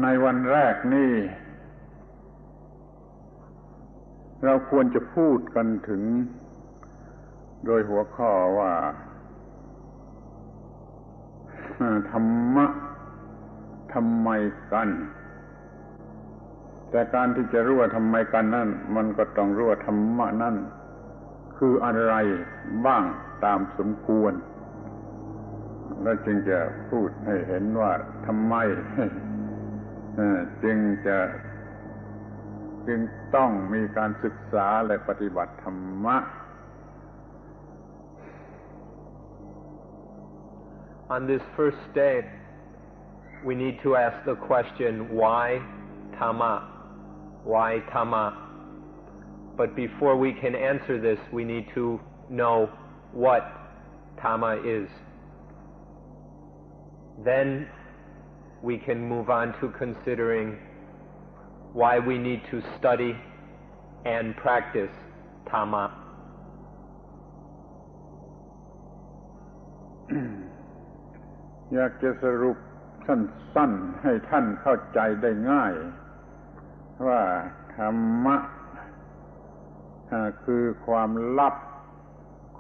ในวันแรกนี่เราควรจะพูดกันถึงโดยหัวข้อว่าธรรมะทำไมกันแต่การที่จะรู้ว่าทำไมกันนั่นมันก็ต้องรู้ว่าธรรมะนั่นคืออะไรบ้างตามสมควรแล้วจึงจะพูดให้เห็นว่าทำไมจึงต้องมีการศึกษาและปฏิบัติธรรมะ On this first day, we need to ask the question, why Dhamma? Why Dhamma? But before we can answer this, we need to know what Dhamma is. Then we can move on to considering why we need to study and practice Dhamma. อยากจะสรุปสั้นๆให้ท่านเข้าใจได้ง่ายว่าธรรมะคือความลับ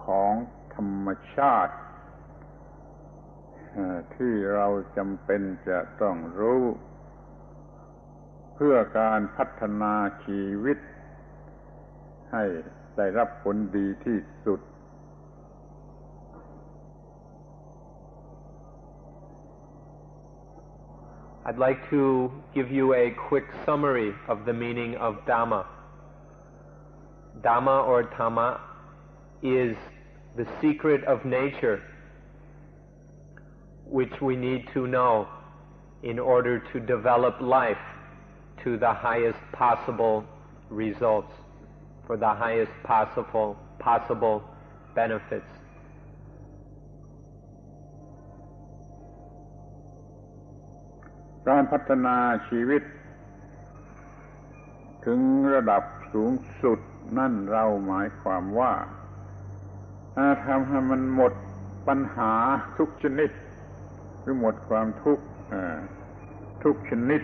ของธรรมชาติที่เราจำเป็นจะต้องรู้เพื่อการพัฒนาชีวิตให้ได้รับผลดีที่สุดI'd like to give you a quick summary of the meaning of Dhamma. Dhamma or Dhamma is the secret of nature which we need to know in order to develop life to the highest possible results, for the highest possible benefits. การพัฒนาชีวิตถึงระดับสูงสุดนั่นเราหมายความว่าทำให้มันหมดปัญหาทุกชนิดหรือหมดความทุกข์ทุกชนิด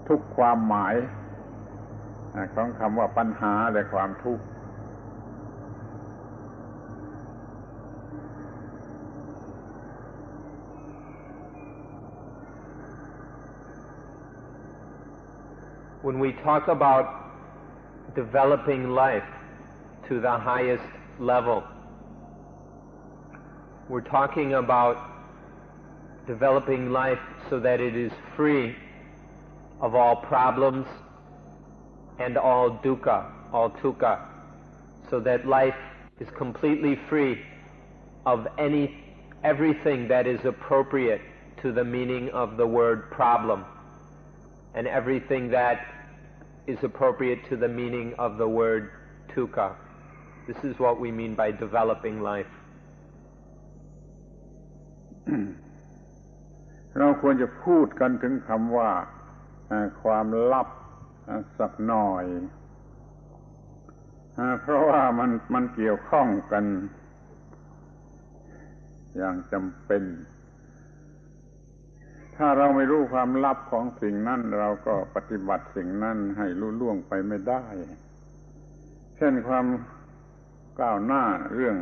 ทุกความหมายของคำว่าปัญหาและความทุกข์When we talk about developing life to the highest level, we're talking about developing life so that it is free of all problems and all dukkha, all dukkha, so that life is completely free of everything that is appropriate to the meaning of the word problem, and everything that is appropriate to the meaning of the word dukkha. This is what we mean by developing life. เราควรจะพูดกันถึงคำว่าความลับสักหน่อยเพราะว่ามันเกี่ยวข้องกันอย่างจำเป็นถ้าเราไม่รู้ความลับของสิ่งนั้นเราก็ปฏิบัติสิ่งนั้นให้ลุล่วงไปไม่ได้เช่นความก้าวหน้าเรื่อง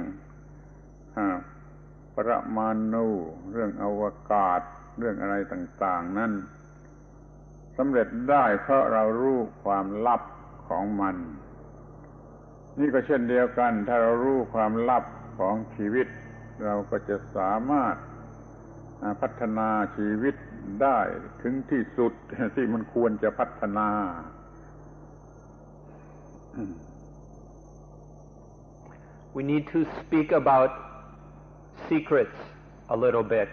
ปรมาณูเรื่องอวกาศเรื่องอะไรต่างๆนั้นสำเร็จได้เพราะเรารู้ความลับของมันนี่ก็เช่นเดียวกันถ้าเรารู้ความลับของชีวิตเราก็จะสามารถพัฒนาชีวิตได้ถึงที่สุดที่มันควรจะพัฒนา We need to speak about secrets a little bit,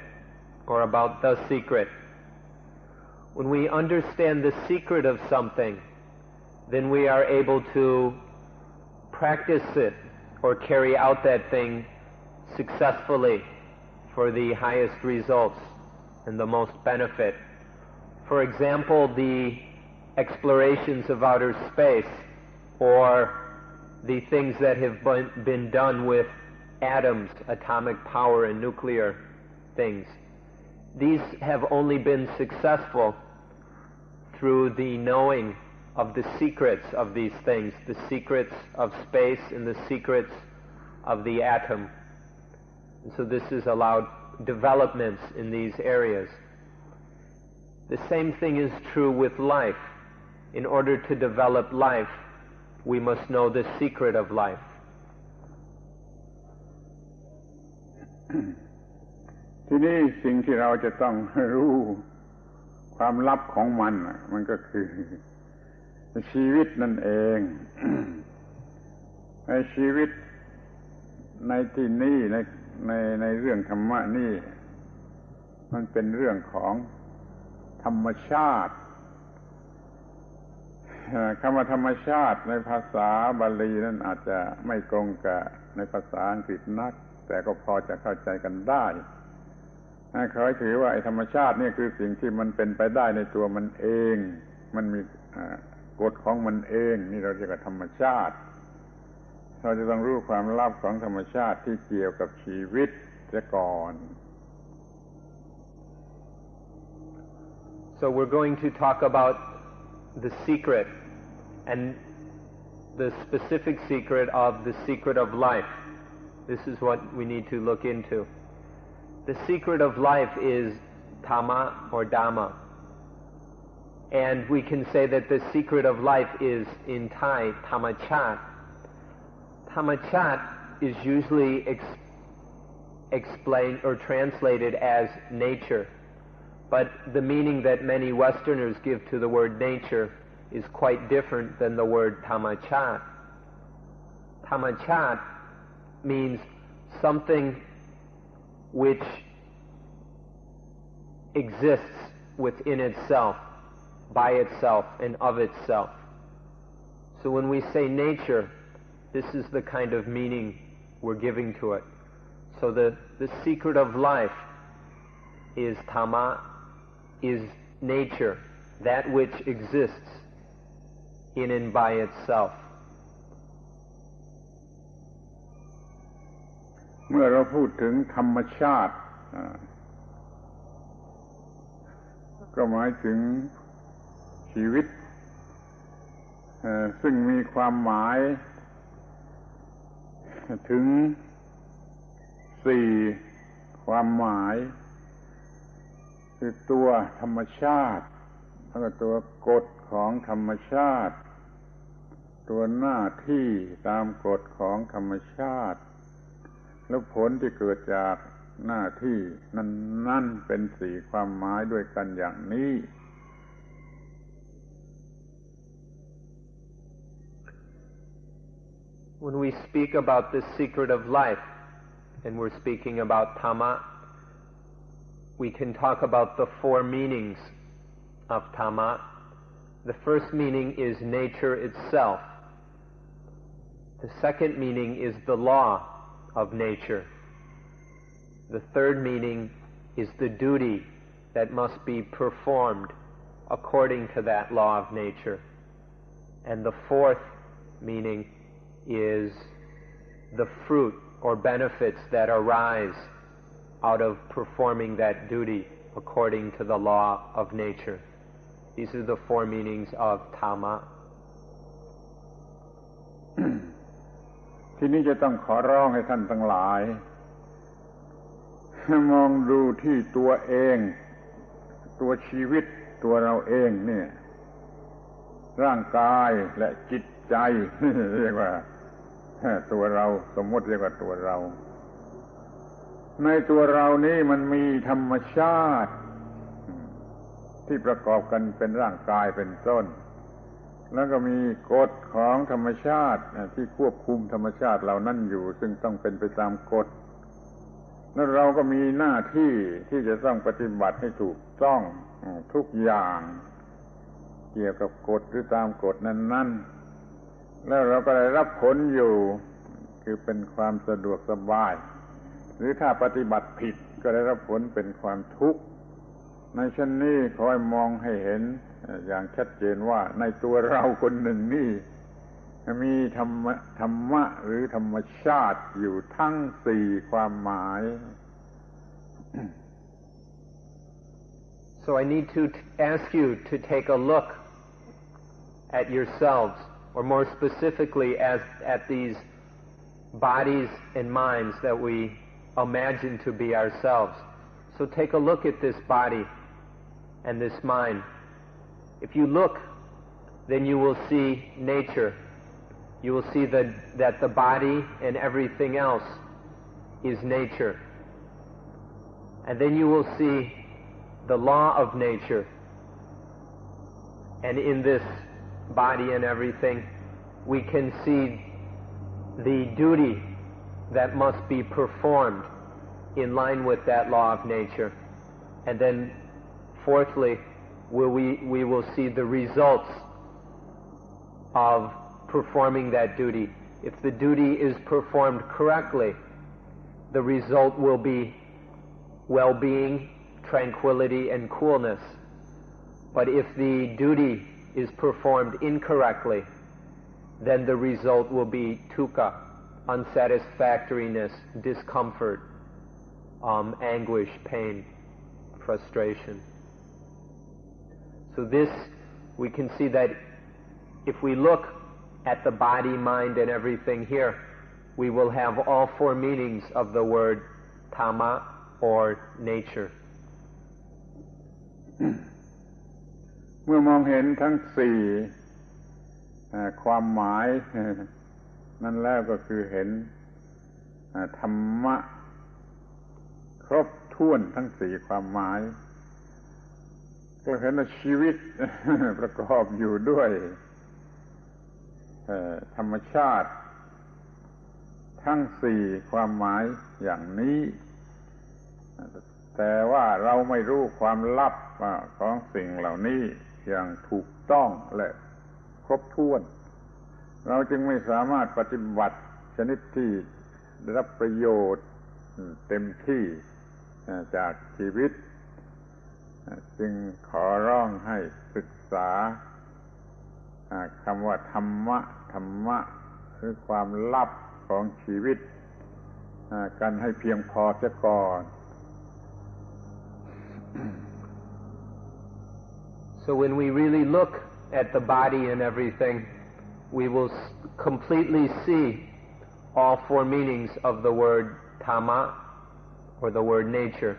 or about the secret. When we understand the secret of something, then we are able to practice it or carry out that thing successfully for the highest results and the most benefit. For example, the explorations of outer space, or the things that have been done with atoms, atomic power, and nuclear things. these have only been successful through the knowing of the secrets of these things, the secrets of space and the secrets of the atom. And so this has allowed developments in these areas. The same thing is true with life. In order to develop life, we must know the secret of life. ทีนี้สิ่งที่เราจะต้องรู้ความลับของมันก็คือชีวิตนั่นเอง ในชีวิตในที่นี้ในเรื่องธรรมะนี่มันเป็นเรื่องของธรรมชาติคำว่าธรรมชาติในภาษาบาลีนั้นอาจจะไม่ตรงกับในภาษาอังกฤษนักแต่ก็พอจะเข้าใจกันได้เขาถือว่าไอ้ธรรมชาตินี่คือสิ่งที่มันเป็นไปได้ในตัวมันเองมันมีกฎของมันเองนี่เราเรียกว่าธรรมชาติเราจะต้องรู้ความลับของธรรมชาติที่เกี่ยวกับชีวิตเสียก่อน So we're going to talk about the secret and the specific secret of the secret of life. This is what we need to look into. The secret of life is Dhamma or Dhamma. And we can say that the secret of life is in Thai, Thamachat. Thamachat is usually explained or translated as nature. But the meaning that many Westerners give to the word nature is quite different than the word Thamachat. Thamachat means something which exists within itself, by itself, and of itself. So when we say nature, this is the kind of meaning we're giving to it. So the secret of life is Dhamma, is nature, that which exists in and by itself. เมื่อเราพูดถึงธรรมชาติก็หมายถึงชีวิตซึ่งมีความหมายถึง4ความหมายคือตัวธรรมชาติแล้วก็ตัวกฎของธรรมชาติตัวหน้าที่ตามกฎของธรรมชาติแล้วผลที่เกิดจากหน้าที่นั่นเป็น4ความหมายด้วยกันอย่างนี้ When we speak about the secret of life and we're speaking about Dhamma, we can talk about the 4 meanings of Dhamma. The first meaning is nature itself. The second meaning is the law of nature. The third meaning is the duty that must be performed according to that law of nature. And the fourth meaning is the fruit or benefits that arise out of performing that duty according to the law of nature. These are the 4 meanings of Dhamma. ทีนี้จะต้องขอร้องให้ท่านทั้งหลายมองดูที่ตัวเองตัวชีวิตตัวเราเองเนี่ยร่างกายและจิตใจเรียกว่าตัวเราสมมติเรียกว่าตัวเราในตัวเรานี้มันมีธรรมชาติที่ประกอบกันเป็นร่างกายเป็นต้นแล้วก็มีกฎของธรรมชาติที่ควบคุมธรรมชาติเหล่านั้นอยู่ซึ่งต้องเป็นไปตามกฎแล้วเราก็มีหน้าที่ที่จะต้องปฏิบัติให้ถูกต้องทุกอย่างเกี่ยวกับกฎหรือตามกฎนั้นๆแล้วเราก็ได้รับผลอยู่คือเป็นความสะดวกสบายหรือถ้าปฏิบัติผิดก็ได้รับผลเป็นความทุกข์ในชั้นนี้ขอให้มองให้เห็นอย่างชัดเจนว่าในตัวเราคนหนึ่งนี่มีธรรมะหรือธรรมชาติอยู่ทั้ง4ความหมาย So I need to ask you to take a look at yourselves, or more specifically at these bodies and minds that we imagine to be ourselves. So take a look at this body and this mind. If you look, then you will see nature. You will see that the body and everything else is nature. And then you will see the law of nature. And in this body and everything, we can see the duty that must be performed in line with that law of nature. And then, fourthly, we will see the results of performing that duty. If the duty is performed correctly, the result will be well-being, tranquility, and coolness. But if the duty is performed incorrectly, then the result will be dukkha, unsatisfactoriness, discomfort, anguish, pain, frustration. So this, we can see that if we look at the body, mind, and everything here, we will have all four meanings of the word Dhamma, or nature. เมื่อมองเห็นทั้งสี่ความหมายนั่นแล้วก็คือเห็นธรรมะครบถ้วนทั้งสี่ความหมายก็เห็นว่าชีวิตประกอบอยู่ด้วยธรรมชาติทั้งสี่ความหมายอย่างนี้แต่ว่าเราไม่รู้ความลับของสิ่งเหล่านี้อย่างถูกต้องและครบถ้วนเราจึงไม่สามารถปฏิบัติชนิดที่ได้รับประโยชน์เต็มที่จากชีวิตจึงขอร้องให้ศึกษาคำว่าธรรมะคือความลับของชีวิตกันให้เพียงพอเสียก่อน So when we really look at the body and everything, we will completely see all four meanings of the word Dhamma, or the word nature.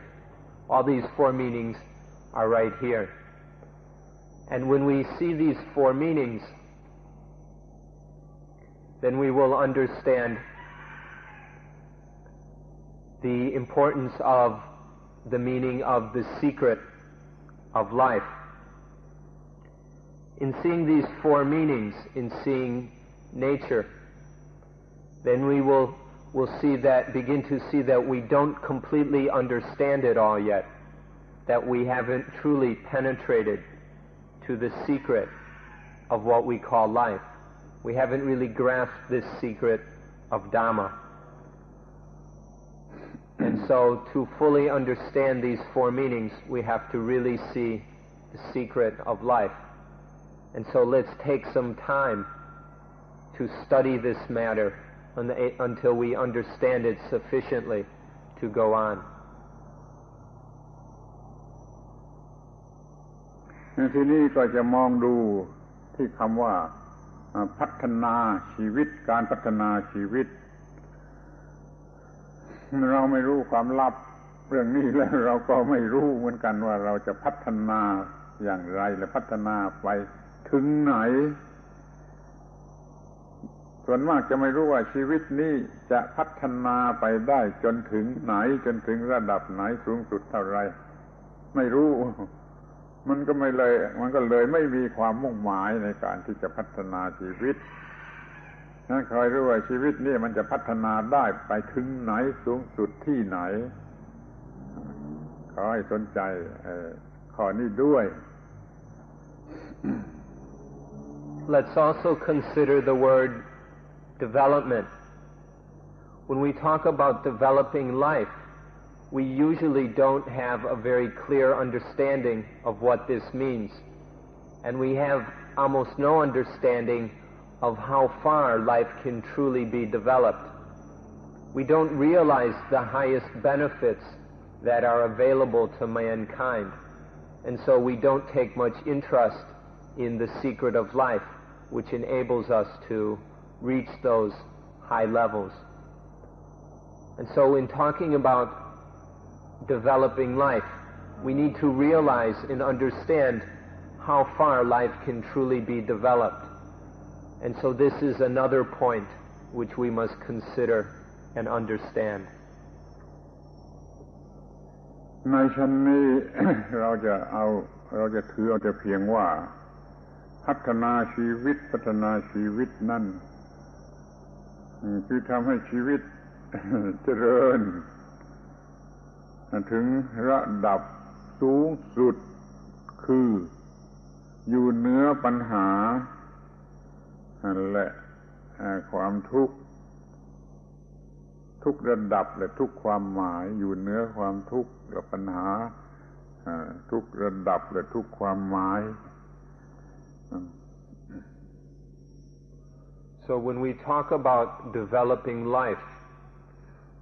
All these four meanings are right here. And when we see these four meanings, then we will understand the importance of the meaning of the secret of life. In seeing these four meanings, in seeing nature, then we will begin to see that we don't completely understand it all yet, that we haven't truly penetrated to the secret of what we call life. We haven't really grasped this secret of Dhamma. And so to fully understand these four meanings, we have to really see the secret of life. And so let's take some time to study this matter until we understand it sufficiently to go on. ทีนี้ก็จะมองดูที่คำว่าพัฒนาชีวิตการพัฒนาชีวิตเราไม่รู้ความลับเรื่องนี้แล้วเราก็ไม่รู้เหมือนกันว่าเราจะพัฒนาอย่างไรและพัฒนาไปถึงไหนส่วนมากจะไม่รู้ว่าชีวิตนี้จะพัฒนาไปได้จนถึงไหนจนถึงระดับไหนสูงสุดเท่าไรไม่รู้มันก็เลยไม่มีความมุ่งหมายในการที่จะพัฒนาชีวิตนั้นคอยรู้ว่าชีวิตนี้มันจะพัฒนาได้ไปถึงไหนสูงสุดที่ไหนขอให้สนใจข้อนี้ด้วย Let's also consider the word development. When we talk about developing life, we usually don't have a very clear understanding of what this means. And we have almost no understanding of how far life can truly be developed. We don't realize the highest benefits that are available to mankind. and so we don't take much interest in the secret of life, which enables us to reach those high levels. And so in talking about developing life, we need to realize and understand how far life can truly be developed. And so this is another point which we must consider and understand. ในชั้นนี้ เราจะถือเอาแต่เพียงว่าพัฒนาชีวิตนั่นคือทำให้ชีวิต เจริญถึงระดับสูงสุดคืออยู่เหนือปัญหาและความทุกข์ทุกระดับและทุกความหมายอยู่เหนือความทุกข์และปัญหาทุกระดับและทุกความหมาย So when we talk about developing life,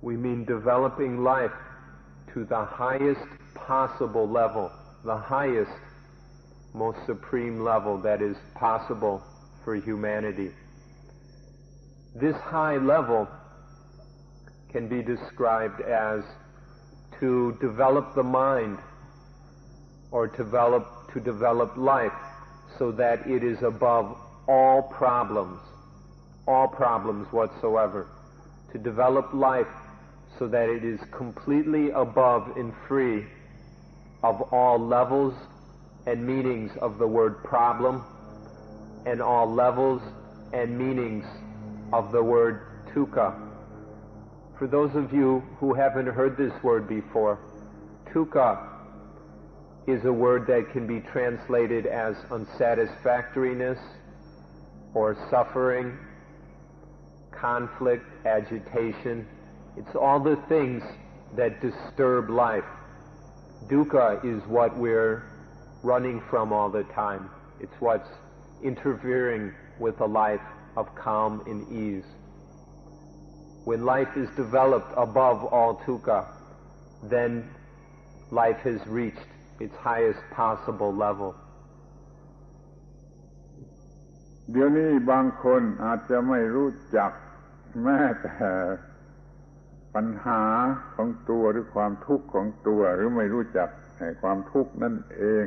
we mean developing life to the highest possible level, the highest, most supreme level that is possible for humanity. This high level can be described as to develop the mind or to develop life so that it is above all problems whatsoever. To develop life so that it is completely above and free of all levels and meanings of the word problem and all levels and meanings of the word dukkha. For those of you who haven't heard this word before, dukkha is a word that can be translated as unsatisfactoriness or suffering, conflict, agitation. It's all the things that disturb life. Dukkha is what we're running from all the time. It's what's interfering with a life of calm and ease. When life is developed above all dukkha, then life has reached its highest possible level. เดี๋ยวนี้บางคนอาจจะไม่รู้จักแม้แต่ปัญหาของตัวหรือความทุกข์ของตัวหรือไม่รู้จักความทุกข์นั่นเอง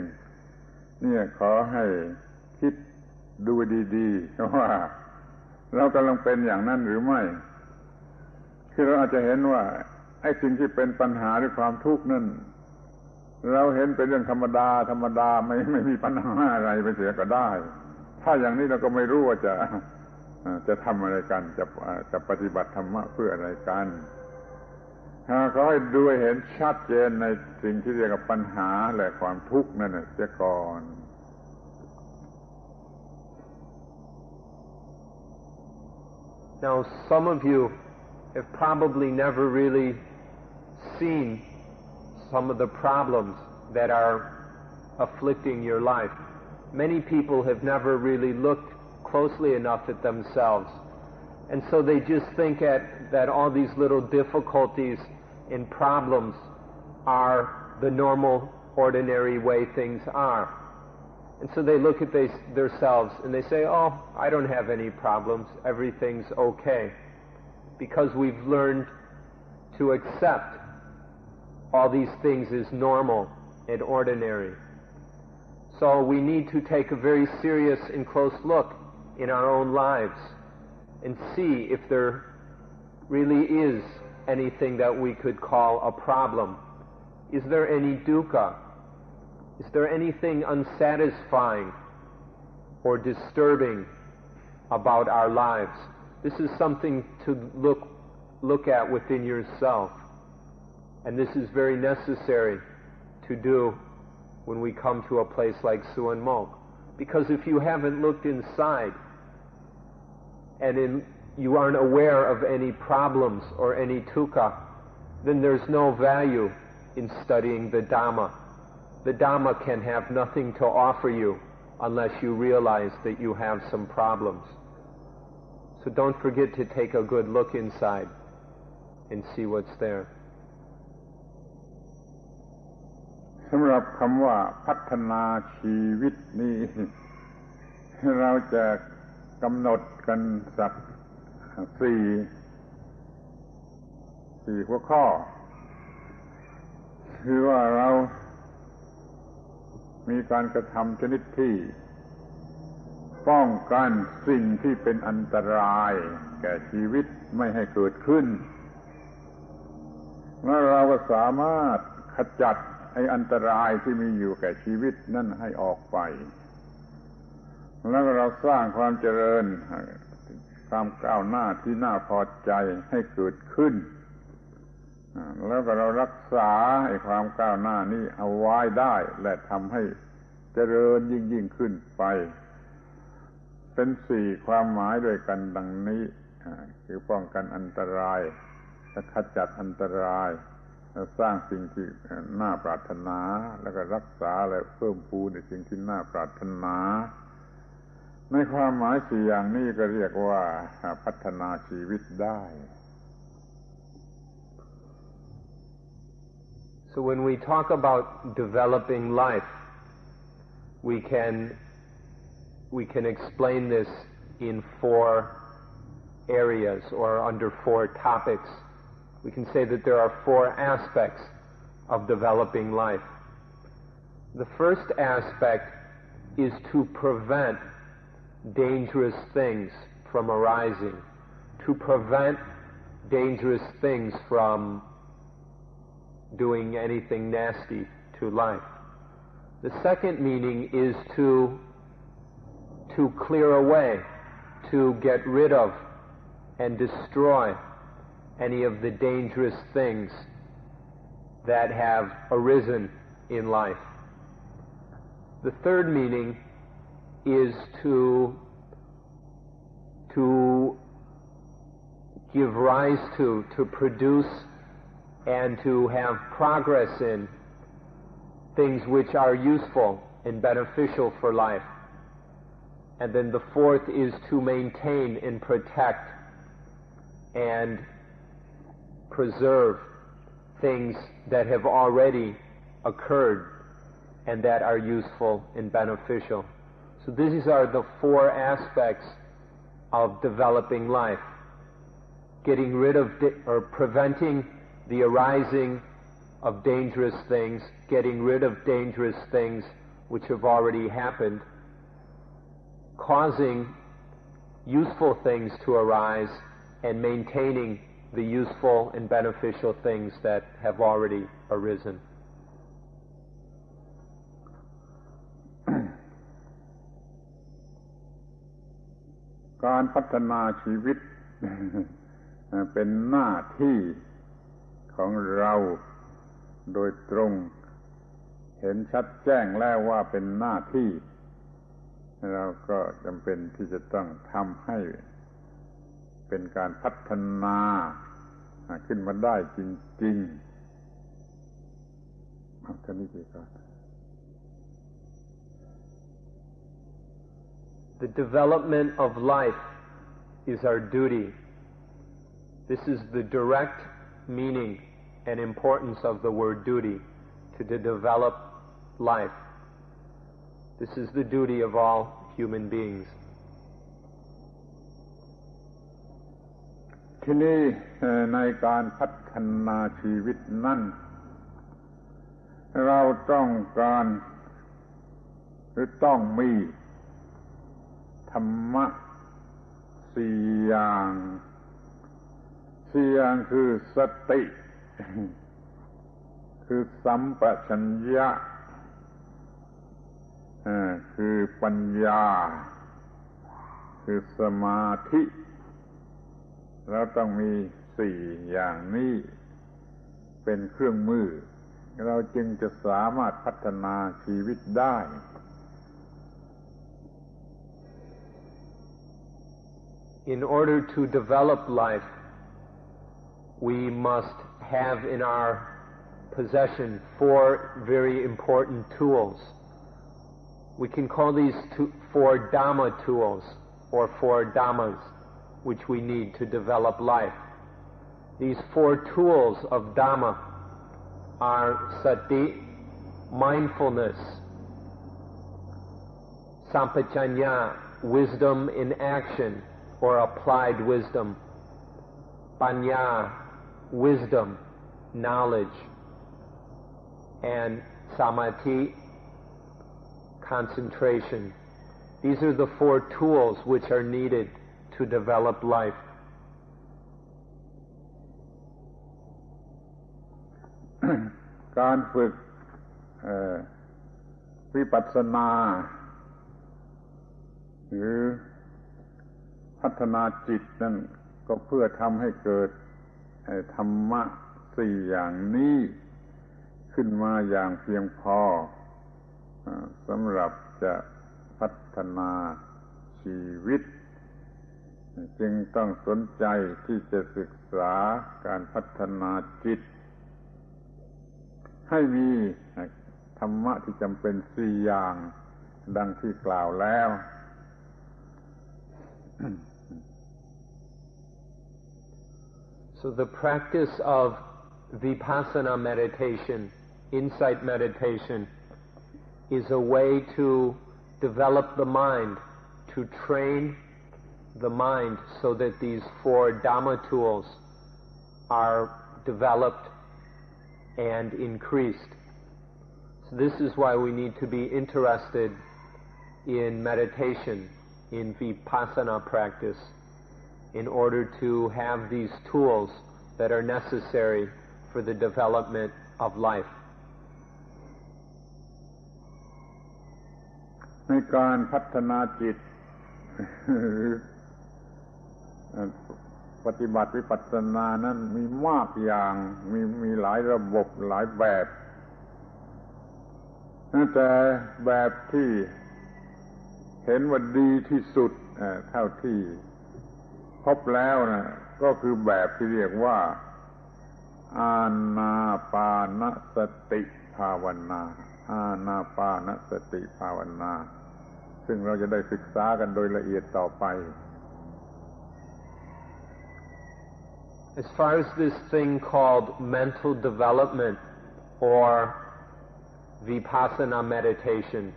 เนี่ยขอให้คิดดูดีๆว่าเรากำลังเป็นอย่างนั้นหรือไม่คือเราอาจจะเห็นว่าไอ้สิ่งที่เป็นปัญหาหรือความทุกข์นั่นเราเห็นเป็นเรื่องธรรมดาไม่มีปัญหาอะไรไปเสียก็ได้ถ้าอย่างนี้เราก็ไม่รู้ว่าจะทำอะไรกันจะปฏิบัติธรรมะเพื่ออะไรกันขอให้ดูให้เห็นชัดเจนในสิ่งที่เรียกว่าปัญหาและความทุกข์นั่นเสียก่อน Now some of you have probably never really seen some of the problems that are afflicting your life. Many people have never really looked closely enough at themselves, and so they just think that all these little difficulties and problems are the normal, ordinary way things are. And so they look at themselves and they say, oh, I don't have any problems, everything's okay. Because we've learned to accept all these things as normal and ordinary. So we need to take a very serious and close look in our own lives and see if there really is anything that we could call a problem. Is there any dukkha? Is there anything unsatisfying or disturbing about our lives? This is something to look at within yourself. And this is very necessary to do when we come to a place like Suan Mok. Because if you haven't looked inside and you aren't aware of any problems or any dukkha, then there's no value in studying the Dhamma. The Dhamma can have nothing to offer you unless you realize that you have some problems. So don't forget to take a good look inside and see what's there. ำหรับคำว่าพัฒนาชีวิตนี้เราจะกำหนดกันสักสี่หัวข้อคือว่าเรามีการกระทำชนิดที่ป้องกันสิ่งที่เป็นอันตรายแก่ชีวิตไม่ให้เกิดขึ้นแล้วเราก็สามารถขจัดไอ้อันตรายที่มีอยู่แก่ชีวิตนั่นให้ออกไปแล้วเราสร้างความเจริญความก้าวหน้าที่น่าพอใจให้เกิดขึ้นแล้วก็เรารักษาไอ้ความก้าวหน้านี้เอาไว้ได้และทำให้เจริญยิ่งขึ้นไปเป็นสี่ความหมายด้วยกันดังนี้คือป้องกันอันตรายและขจัดอันตรายสร้างสิ่งที่น่าปรารถนาแล้วก็รักษาและเพิ่มพูนในสิ่งที่น่าปรารถนาในความหมายสี่อย่างนี้ก็เรียกว่าพัฒนาชีวิตได้ So when we talk about developing life, we can explain this in four areas or under four topics. We can say that there are four aspects of developing life. The first aspect is to prevent dangerous things from arising, to prevent dangerous things from doing anything nasty to life. The second meaning is to clear away, to get rid of and destroy any of the dangerous things that have arisen in life. The third meaning is to give rise to produce and to have progress in things which are useful and beneficial for life. And then the fourth is to maintain and protect and preserve things that have already occurred and that are useful and beneficial. So these are the four aspects of developing life. Getting rid of or preventing the arising of dangerous things, getting rid of dangerous things which have already happened, causing useful things to arise, and maintaining the useful and beneficial things that have already arisen. การพัฒนาชีวิตเป็นหน้าที่ของเราโดยตรงเห็นชัดแจ้งแล้วว่าเป็นหน้าที่เราก็จำเป็นที่จะต้องทำให้เป็นการพัฒนาขึ้นมาได้จริงๆเอาท่านี้ดีกว่า The development of life is our duty. This is the direct meaning and importance of the word duty, to develop life. This is the duty of all human beings. ที่นี่ในการพัฒนาชีวิตนั้นเราต้องการหรือต้องมีธรรมะสี่อย่างคือสติคือสัมปชัญญะคือปัญญาคือสมาธิเราต้องมีสี่อย่างนี้เป็นเครื่องมือเราจึงจะสามารถพัฒนาชีวิตได้ In order to develop life, we must have in our possession four very important tools. We can call these four Dhamma tools, or four Dhammas, which we need to develop life. These four tools of Dhamma are Sati, mindfulness, sampajanya, wisdom in action or applied wisdom, panya, wisdom, knowledge, and samadhi, concentration. These are the 4 tools which are needed to develop life. การฝึกวิปัสสนาหรือพัฒนาจิตนั่นก็เพื่อทำให้เกิดธรรมะ4อย่างนี้ขึ้นมาอย่างเพียงพอสำหรับจะพัฒนาชีวิตจึงต้องสนใจที่จะศึกษาการพัฒนาจิตให้มีธรรมะที่จำเป็น4อย่างดังที่กล่าวแล้ว So the practice of vipassana meditation, insight meditation, is a way to develop the mind, to train the mind so that these 4 Dhamma tools are developed and increased. So this is why we need to be interested in meditation, in vipassana practice, in order to have these tools that are necessary for the development of life. ในการพัฒนาจิต ปฏิบัติวิปัสสนานั้นมีมากอย่างมีหลายระบบหลายแบบแต่แบบที่เห็นว่าดีที่สุดเท่าที่พบแล้วนะก็คือแบบที่เรียกว่าอานาปานสติภาวนาอานาปานสติภาวนาซึ่งเราจะได้ศึกษากันโดยละเอียดต่อไป As far as this thing called mental development or vipassana meditation,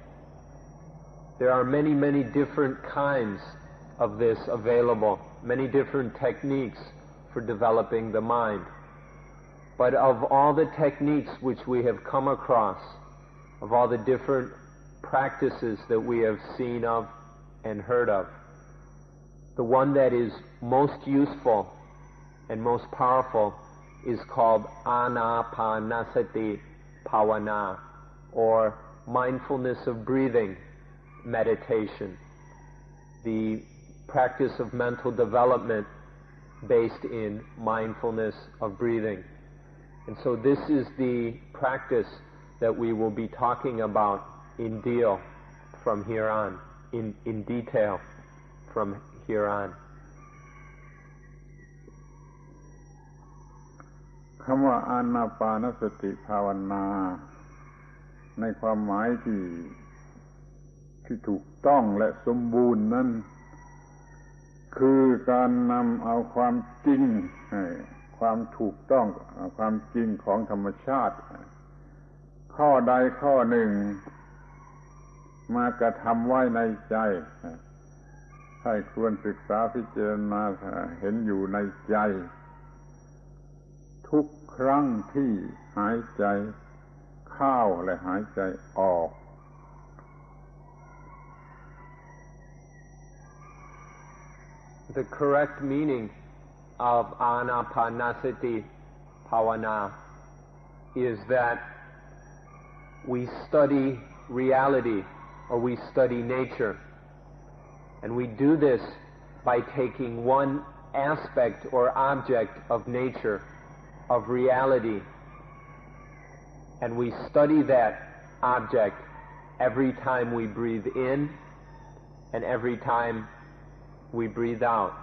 there are many, many different kinds of this available, many different techniques for developing the mind. But of all the techniques which we have come across, of all the different practices that we have seen of and heard of, the one that is most useful and most powerful is called Anapanasati Bhavana, or mindfulness of breathing meditation, the practice of mental development based in mindfulness of breathing. And so this is the practice that we will be talking about in detail from here on, in detail from here on. คำว่าอานาปานสติภาวนาในความหมายที่ถูกต้องและสมบูรณ์นั้นคือการนำเอาความจริงความถูกต้องความจริงของธรรมชาติข้อใดข้อหนึ่งมากระทำไว้ในใจให้ควรศึกษาพิจารณาเห็นอยู่ในใจทุกครั้งที่หายใจเข้าและหายใจออก The correct meaning of Anapanasati Bhavana is that we study reality or we study nature, and we do this by taking one aspect or object of nature, of reality, and we study that object every time we breathe in and every time we breathe out.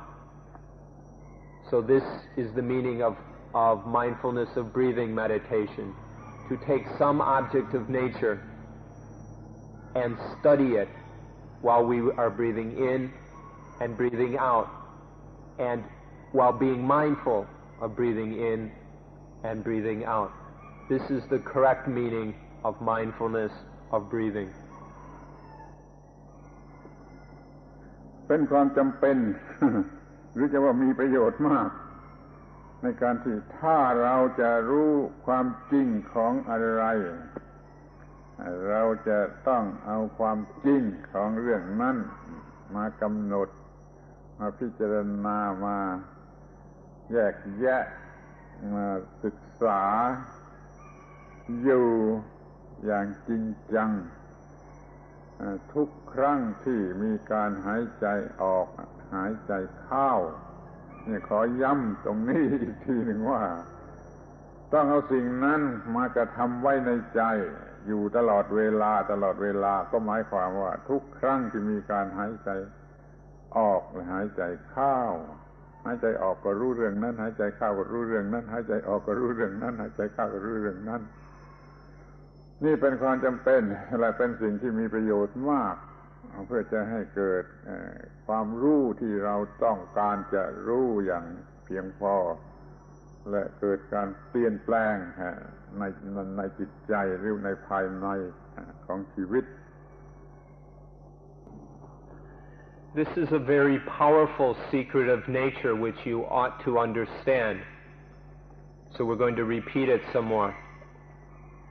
So this is the meaning of mindfulness of breathing meditation, to take some object of nature and study it while we are breathing in and breathing out, and while being mindful of breathing in and breathing out. This is the correct meaning of mindfulness of breathing. เป็นความจำเป็น หรือจะว่ามีประโยชน์มากในการที่ถ้าเราจะรู้ความจริงของอะไรเราจะต้องเอาความจริงของเรื่องนั้นมากำหนดมาพิจารณามาแยกแยะมาศึกษาอยู่อย่างจริงจังทุกครั้งที่มีการหายใจออกหายใจเข้านี่ขอย้ำตรงนี้อีกทีหนึ่งว่าต้องเอาสิ่งนั้นมากระทำไว้ในใจอยู่ตลอดเวลาก็หมายความว่าทุกครั้งที่มีการหายใจออกและหายใจเข้าหายใจออกก็รู้เรื่องนั้นหายใจเข้าก็รู้เรื่องนั้นหายใจออกก็รู้เรื่องนั้นหายใจเข้าก็รู้เรื่องนั้นนี่เป็นความจำเป็นและเป็นสิ่งที่มีประโยชน์มากเพื่อจะให้เกิดความรู้ที่เราต้องการจะรู้อย่างเพียงพอและเกิดการเปลี่ยนแปลงในจิตใจหรือในภายในของชีวิต This is a very powerful secret of nature which you ought to understand. So we're going to repeat it some more.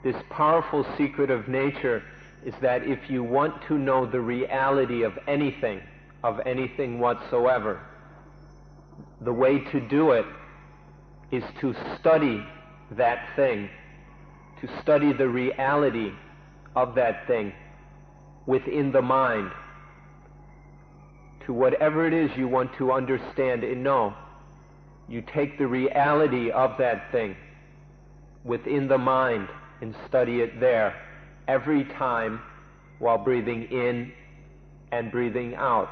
This powerful secret of nature is that if you want to know the reality of anything whatsoever, the way to do it is to study that thing, to study the reality of that thing within the mind. To whatever it is you want to understand and know, you take the reality of that thing within the mind and study it there every time while breathing in and breathing out.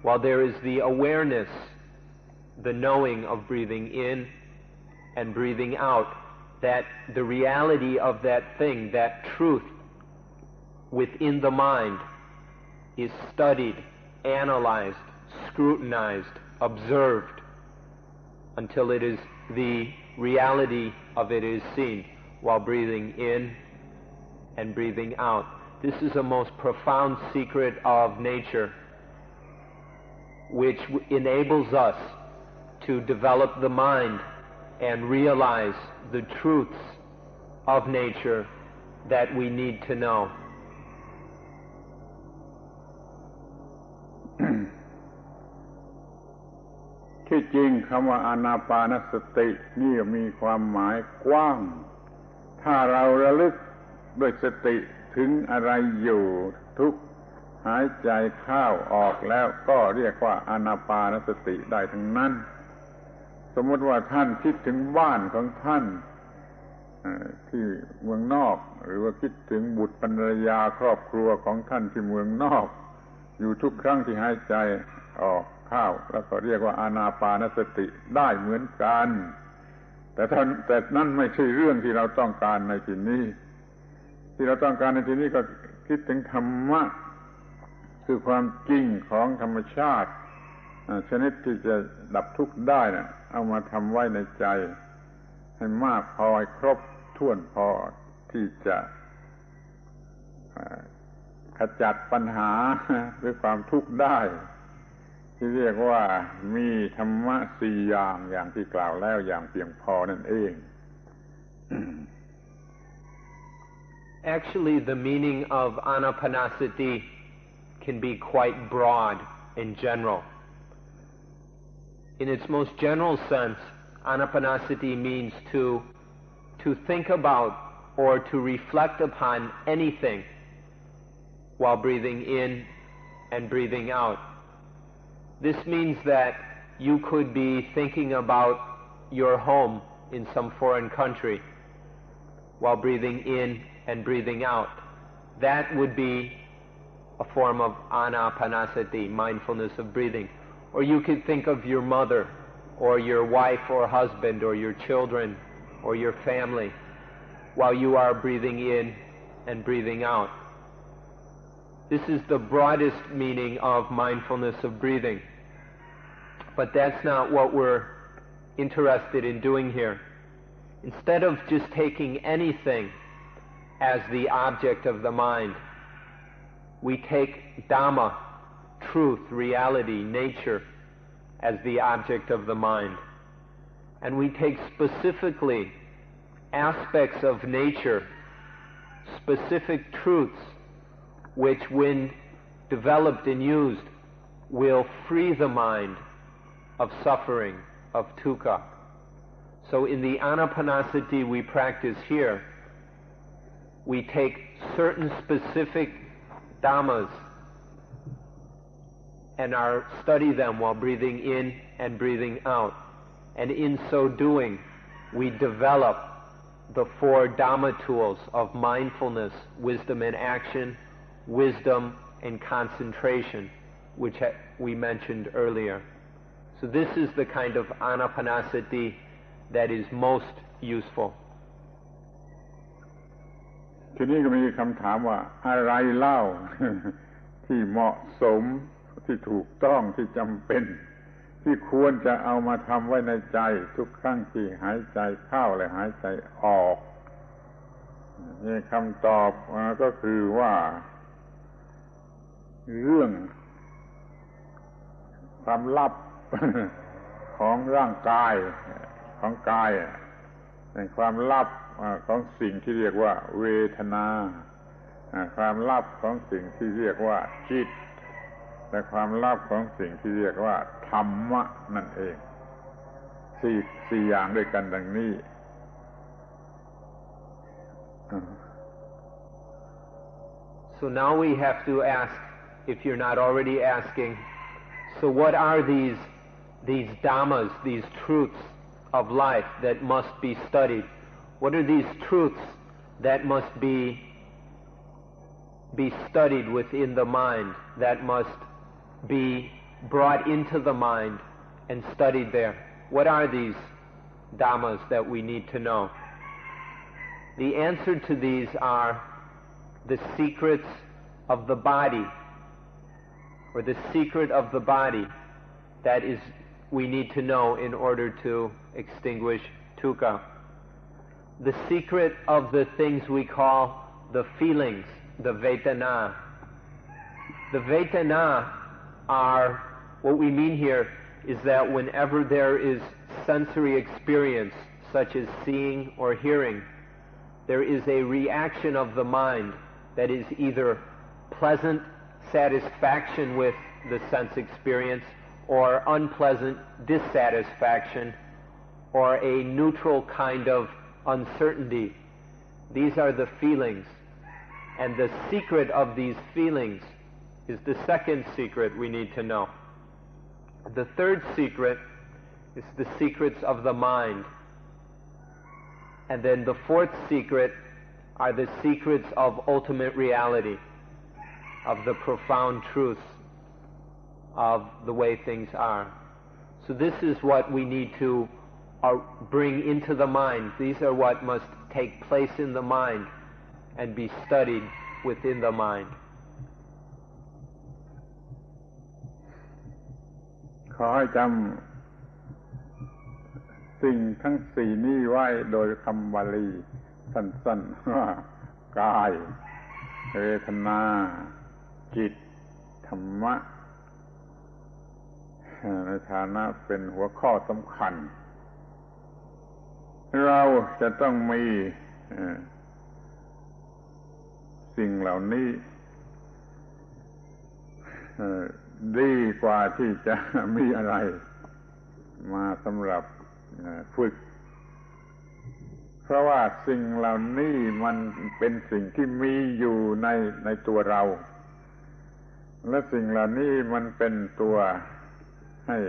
While there is the awareness, the knowing of breathing in and breathing out, that the reality of that thing, that truth within the mind is studied, analyzed, scrutinized, observed until it is the reality of it is seen while breathing in and breathing out. This is a most profound secret of nature which enables us to develop the mind and realize the truths of nature that we need to know. ที่จริงคำว่าอานาปานสตินี่มีความหมายกว้างถ้าเราระลึกด้วยสติถึงอะไรอยู่ทุกหายใจเข้าออกแล้วก็เรียกว่าอานาปานสติได้ทั้งนั้นสมมติว่าท่านคิดถึงบ้านของท่านที่เมืองนอกหรือว่าคิดถึงบุตรภรรยาครอบครัวของท่านที่เมืองนอกอยู่ทุกครั้งที่หายใจออกเข้าแล้วก็เรียกว่าอานาปานสติได้เหมือนกันแต่นั่นไม่ใช่เรื่องที่เราต้องการในที่นี้ที่เราต้องการในที่นี้ก็คิดถึงธรรมะคือความจริงของธรรมชาติชนิดที่จะดับทุกข์ได้นะเอามาทำไว้ในใจให้มากพอให้ครบถ้วนพอที่จะขจัดปัญหาหรือความทุกข์ได้ที่เรียกว่ามีธรรมะสี่อย่างที่กล่าวแล้วอย่างเพียงพอนั่นเอง Actually, the meaning of Anapanasati can be quite broad and general. In its most general sense, Anapanasati means to think about or to reflect upon anything while breathing in and breathing out. This means that you could be thinking about your home in some foreign country while breathing in and breathing out. That would be a form of Anapanasati, mindfulness of breathing. Or you could think of your mother, or your wife or husband, or your children, or your family, while you are breathing in and breathing out. This is the broadest meaning of mindfulness of breathing. But that's not what we're interested in doing here. Instead of just taking anything as the object of the mind. We take Dhamma, truth, reality, nature, as the object of the mind. And we take specifically aspects of nature, specific truths, which when developed and used will free the mind of suffering, of dukkha. So in the Anapanasati we practice here, we take certain specific Dhammas and study them while breathing in and breathing out. And in so doing, we develop the 4 Dhamma Tools of mindfulness, wisdom and action, wisdom and concentration, which we mentioned earlier. So this is the kind of Anapanasati that is most useful. ทีนี้ก็มีคำถามว่าอะไรเล่า ที่เหมาะสมที่ถูกต้องที่จำเป็นที่ควรจะเอามาทำไว้ในใจทุกครั้งที่หายใจเข้าและหายใจออกนี่คำตอบก็คือว่าเรื่องความลับ ของร่างกายของกายเป็นความลับของสิ่งที่เรียกว่าเวทนาความลับของสิ่งที่เรียกว่าจิตและความลับของสิ่งที่เรียกว่าธรรมะนั่นเองสี่อย่างด้วยกันดังนี้ So now we have to ask, if you're not already asking, so what are these dhammas, these truths of life that must be studied? What are these truths that must be studied within the mind, that must be brought into the mind and studied there? What are these dhammas that we need to know? The answer to these are the secrets of the body, or the secret of the body that is we need to know in order to extinguish dukkha. The secret of the things we call the feelings, the vedana. The vedana are, what we mean here is that whenever there is sensory experience, such as seeing or hearing, there is a reaction of the mind that is either pleasant satisfaction with the sense experience or unpleasant dissatisfaction or a neutral kind of uncertainty. These are the feelings. And the secret of these feelings is the second secret we need to know. The third secret is the secrets of the mind. And then the fourth secret are the secrets of ultimate reality, of the profound truths of the way things are. So this is what we need to bring into the mind. These are what must take place in the mind and be studied within the mind. ขอให้จำสิ่งทั้งสี่นี้ไว้โดยคำบาลีสั้นๆว่ากายเวทนาจิตธรรมะในฐานะเป็นหัวข้อสำคัญเราจะต้องมีสิ่งเหล่านี้ดีกว่าที่จะมีอะไรมาสำหรับฝึกเพราะว่าสิ่งเหล่านี้มันเป็นสิ่งที่มีอยู่ในตัวเราและสิ่งเหล่านี้มันเป็นตัวให้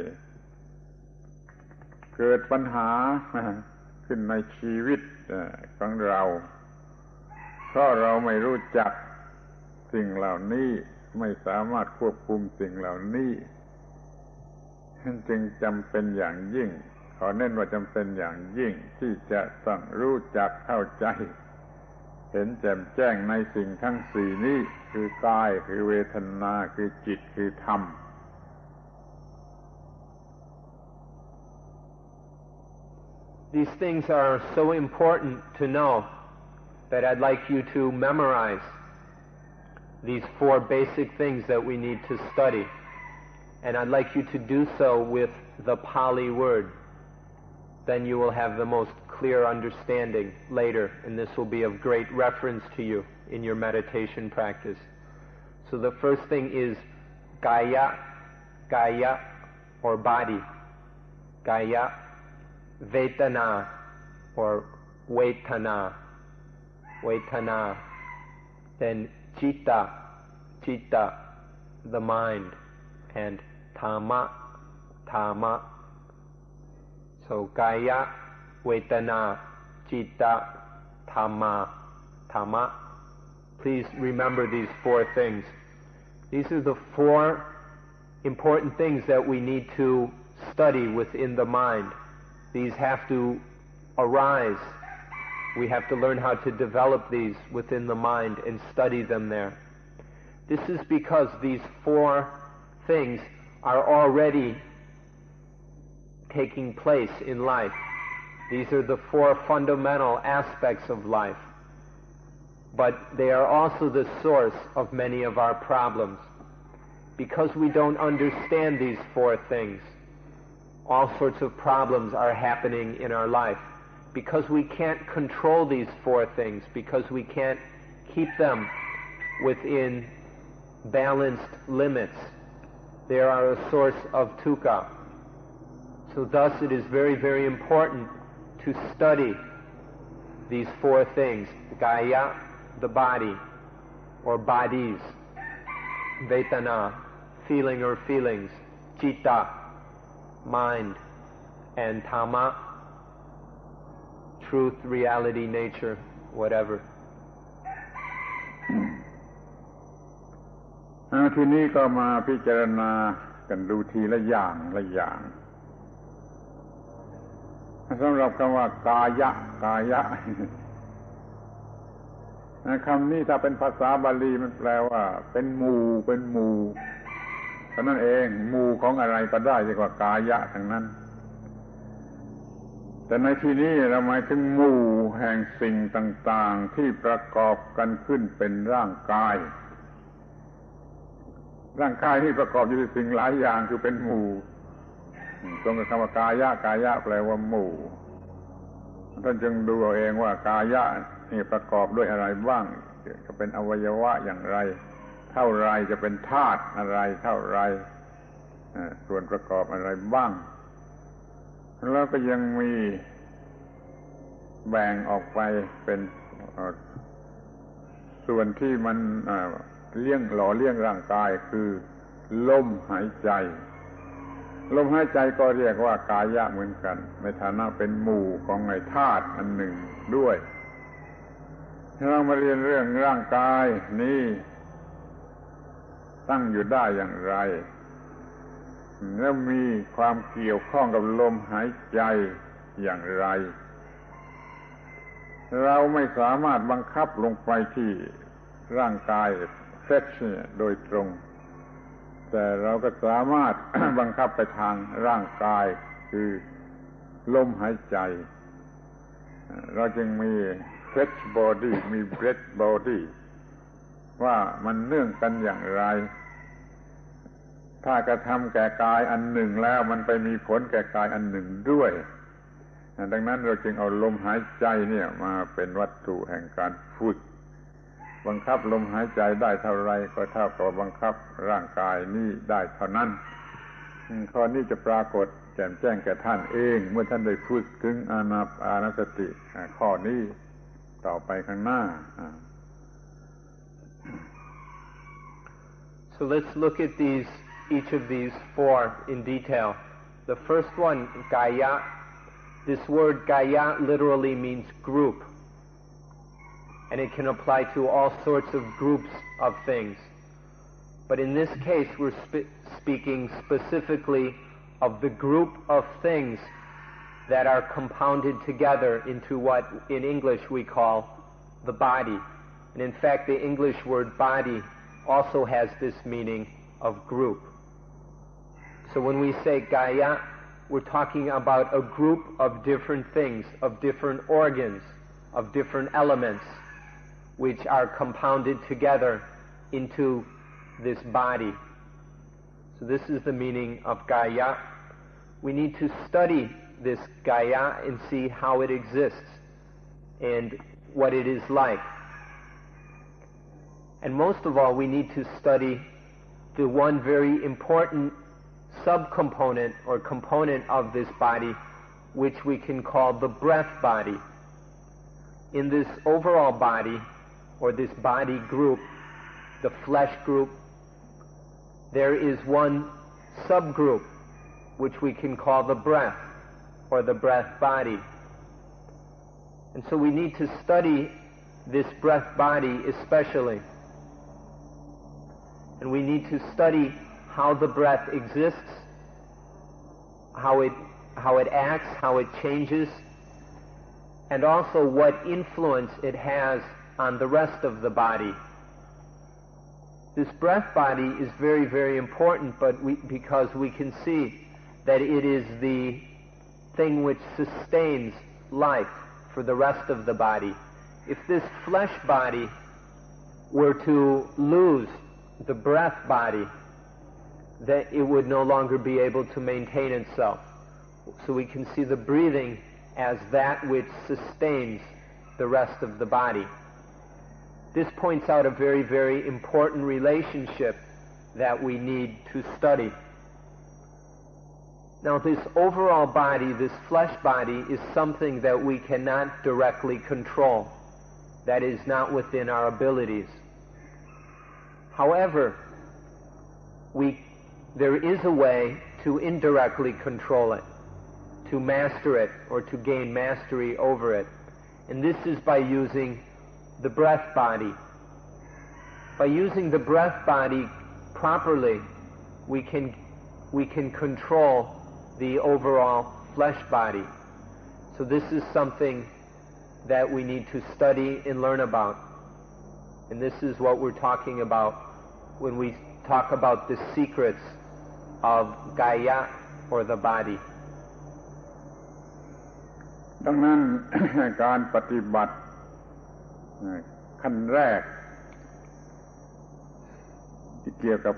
เกิดปัญหาขึ้นในชีวิตของเราเพราะเราไม่รู้จักสิ่งเหล่านี้ไม่สามารถควบคุมสิ่งเหล่านี้จึงจำเป็นอย่างยิ่งขอเน้นว่าจำเป็นอย่างยิ่งที่จะต้องรู้จักเข้าใจเห็นแจ่มแจ้งในสิ่งทั้งสี่นี้คือกายคือเวทนาคือจิตคือธรรมThese things are so important to know that I'd like you to memorize these 4 basic things that we need to study. And I'd like you to do so with the Pali word. Then you will have the most clear understanding later, and this will be of great reference to you in your meditation practice. So the first thing is Kaya, Kaya, or body. Kaya, Vedana, or Vedana, Vedana. Then Citta, Citta, the mind, and Dhamma, Dhamma. So Kaya, Vedana, Citta, Dhamma, Dhamma. Please remember these 4 things. These are the 4 important things that we need to study within the mind. These have to arise. We have to learn how to develop these within the mind and study them there. This is because these 4 things are already taking place in life. These are the 4 fundamental aspects of life. But they are also the source of many of our problems. Because we don't understand these 4 things, all sorts of problems are happening in our life. Because we can't control these 4 things, because we can't keep them within balanced limits, they are a source of dukkha. So thus it is very, very important to study these 4 things. Kaya, the body, or bodies. Vedana, feeling or feelings. Citta, mind. And Dhamma, truth, reality, nature, whatever. ทีนี้ก็มาพิจารณากันดูทีละอย่างละอย่างสำหรับคำว่ากายะกายะคำนี้ถ้าเป็นภาษาบาลีมันแปลว่าเป็นหมู่เป็นหมู่เท่านั้นเองหมู่ของอะไรก็ได้เรียกว่ากายะทั้งนั้นแต่ในที่นี้เราหมายถึงหมู่แห่งสิ่งต่างๆที่ประกอบกันขึ้นเป็นร่างกายร่างกายที่ประกอบอยู่ด้วยสิ่งหลายอย่างคือเป็นหมู่ตรงกับคำว่ากายะกายะแปลว่าหมู่ท่านจึงดูเอาเองว่ากายะนี่ประกอบด้วยอะไรบ้างจะเป็นอวัยวะอย่างไรเท่าไรจะเป็นธาตุอะไรเท่าไรส่วนประกอบอะไรบ้างแล้วก็ยังมีแบ่งออกไปเป็นส่วนที่มันหล่อเลี้ยงร่างกายคือลมหายใจลมหายใจก็เรียกว่ากายะเหมือนกันในฐานะเป็นหมู่ของไอ้ธาตุอันหนึ่งด้วยเรามาเรียนเรื่องร่างกายนี้ตั้งอยู่ได้อย่างไรแล้วมีความเกี่ยวข้องกับลมหายใจอย่างไรเราไม่สามารถบังคับลงไปที่ร่างกายเฟชโดยตรงแต่เราก็สามารถ บังคับไปทางร่างกายคือลมหายใจเราจึงมี fetch body มี breath body ว่ามันเนื่องกันอย่างไรถ้ากระทำแก่กายอันหนึ่งแล้วมันไปมีผลแก่กายอันหนึ่งด้วยดังนั้นเราจึงเอาลมหายใจเนี่ยมาเป็นวัตถุแห่งการฝึกบังคับลมหายใจได้เท่าไรก็เท่ากับบังคับร่างกายนี้ได้เท่านั้นข้อนี้จะปรากฏแจ่มแจ้งแก่ท่านเองเมื่อท่านได้ฝึกถึงอานาปานสติข้อนี้ต่อไปข้างหน้า So let's look at each of these 4 in detail. The first one, Kaya. This word Kaya literally means group. And it can apply to all sorts of groups of things. But in this case, we're speaking specifically of the group of things that are compounded together into what in English we call the body. And in fact, the English word body also has this meaning of group. So when we say Kaya, we're talking about a group of different things, of different organs, of different elements which are compounded together into this body. So this is the meaning of Kaya. We need to study this Kaya and see how it exists and what it is like. And most of all, we need to study the one very important subcomponent or component of this body, which we can call the breath body. In this overall body, or this body group, the flesh group, there is one subgroup which we can call the breath, or the breath body. And so we need to study this breath body especially. And we need to study how the breath exists, how it acts, how it changes, and also what influence it has on the rest of the body. This breath body is very, very important, because we can see that it is the thing which sustains life for the rest of the body. If this flesh body were to lose the breath body, that it would no longer be able to maintain itself. So we can see the breathing as that which sustains the rest of the body. This points out a very, very important relationship that we need to study. Now, this overall body, this flesh body, is something that we cannot directly control. That is not within our abilities. However, there is a way to indirectly control it, to master it, or to gain mastery over it. And this is by using the breath body. By using the breath body properly, we can control the overall flesh body. So this is something that we need to study and learn about. And this is what we're talking about when we talk about the secrets of Kaya, or the body. ดังนั้น การปฏิบัติขั้นแรกที่เกี่ยวกับ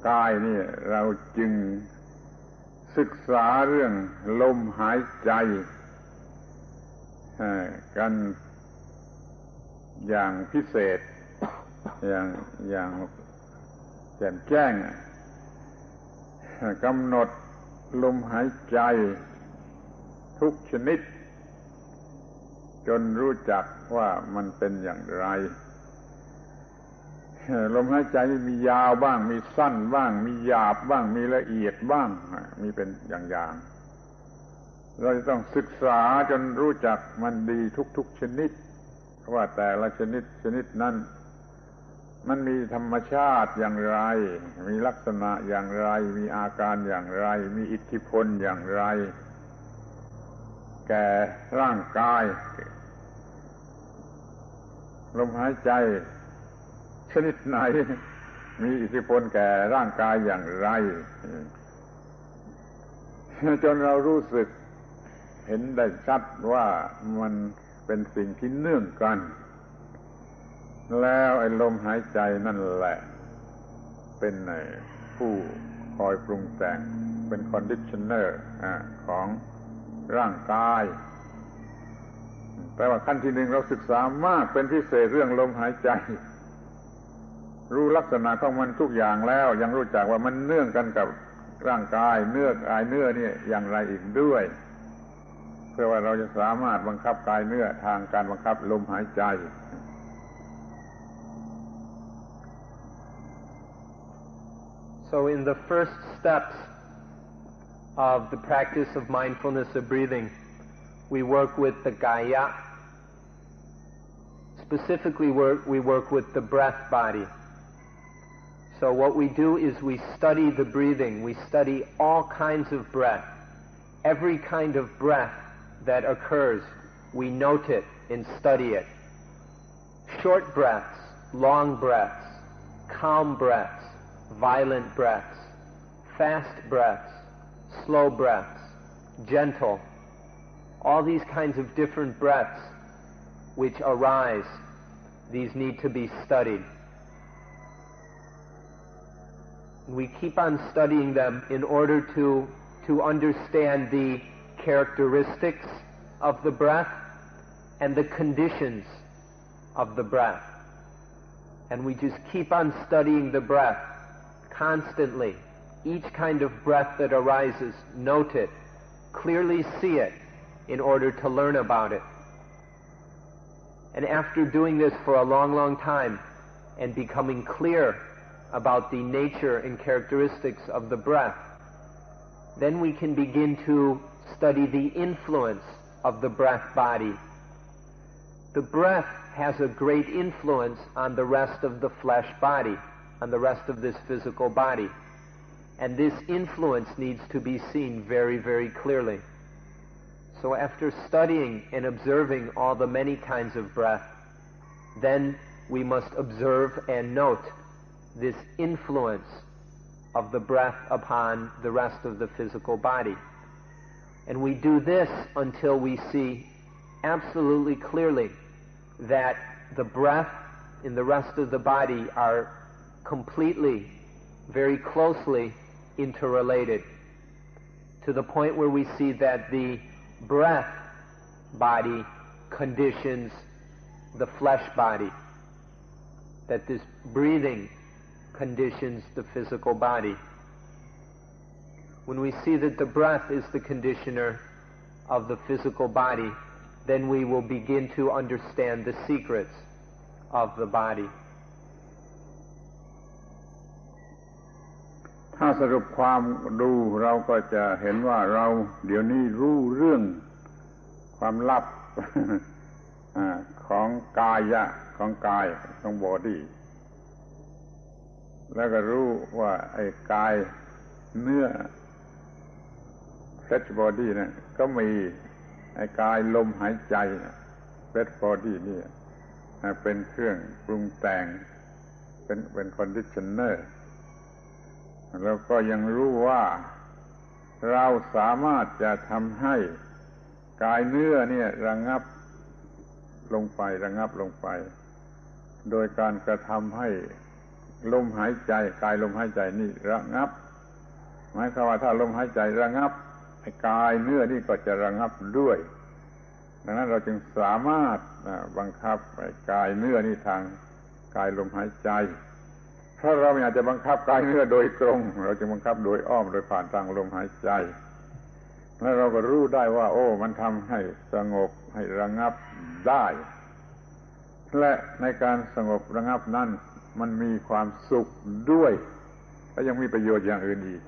กายนี่เราจึงศึกษาเรื่องลมหายใจกันอย่างพิเศษอย่างแจ่มแจ้งกำหนดลมหายใจทุกชนิดจนรู้จักว่ามันเป็นอย่างไรลมหายใจมียาวบ้างมีสั้นบ้างมีหยาบบ้างมีละเอียดบ้างมีเป็นอย่างๆเราจะต้องศึกษาจนรู้จักมันดีทุกๆชนิดว่าแต่ละชนิดนั้นมันมีธรรมชาติอย่างไรมีลักษณะอย่างไรมีอาการอย่างไรมีอิทธิพลอย่างไรแก่ร่างกายลมหายใจชนิดไหนมีอิทธิพลแก่ร่างกายอย่างไรจนเรารู้สึกเห็นได้ชัดว่ามันเป็นสิ่งที่เนื่องกันแล้วไอ้ลมหายใจนั่นแหละเป็นผู้คอยปรุงแต่งเป็น conditioner ของร่างกายแต่ว่าขั้นที่หนึ่งเราศึกษามากเป็นพิเศษเรื่องลมหายใจรู้ลักษณะของมันทุกอย่างแล้วยังรู้จักว่ามันเนื่องกันกับร่างกายเนื้อนี่อย่างไรอีกด้วยเพื่อว่าเราจะสามารถบังคับกายเนื้อทางการบังคับลมหายใจ So in the first steps of the practice of mindfulness of breathing, we work with the Kaya. Specifically, we work with the breath body. So what we do is we study the breathing. We study all kinds of breath. Every kind of breath that occurs, we note it and study it. Short breaths, long breaths, calm breaths, violent breaths, fast breaths, slow breaths, gentle. All these kinds of different breaths which arise, These need to be studied. We keep on studying them in order to understand the characteristics of the breath and the conditions of the breath. And we just keep on studying the breath constantly. Each kind of breath that arises, note it, clearly see it in order to learn about it. And after doing this for a long, long time and becoming clear about the nature and characteristics of the breath, then we can begin to study the influence of the breath body. The breath has a great influence on the rest of the flesh body, on the rest of this physical body. And this influence needs to be seen very, very clearly. So after studying and observing all the many kinds of breath, then we must observe and note this influence of the breath upon the rest of the physical body. And we do this until we see absolutely clearly that the breath in the rest of the body are completely, very closely interrelated, to the point where we see that the breath body conditions the flesh body, that this breathing conditions the physical body. When we see that the breath is the conditioner of the physical body, then we will begin to understand the secrets of the body. ถ้าสรุปความดูเราก็จะเห็นว่าเราเดี๋ยวนี้รู้เรื่องความลับ ของกายะของกายของบอดี้แล้วก็รู้ว่าไอ้กายเนื้อ flesh body เนี่ยก็มีไอ้กายลมหายใจ flesh body นี่เป็นเครื่องปรุงแต่งเป็น conditioner แล้วก็ยังรู้ว่าเราสามารถจะทำให้กายเนื้อเนี่ยระงับลงไปโดยการกระทำให้ลมหายใจกายลมหายใจนี่ระงับหมายความว่าถ้าลมหายใจระงับกายเนื้อนี่ก็จะระงับด้วยดังนั้นเราจึงสามารถบังคับกายเนื้อนี่ทางกายลมหายใจถ้าเราอยากจะบังคับกายเนื้อโดยตรงเราจะบังคับโดยอ้อมโดยผ่านทางลมหายใจแล้วเราก็รู้ได้ว่าโอ้มันทำให้สงบให้ระงับได้และในการสงบระงับนั้นมันมีความสุขด้วยและยังมีประโยชน์อย่างอื่นอีก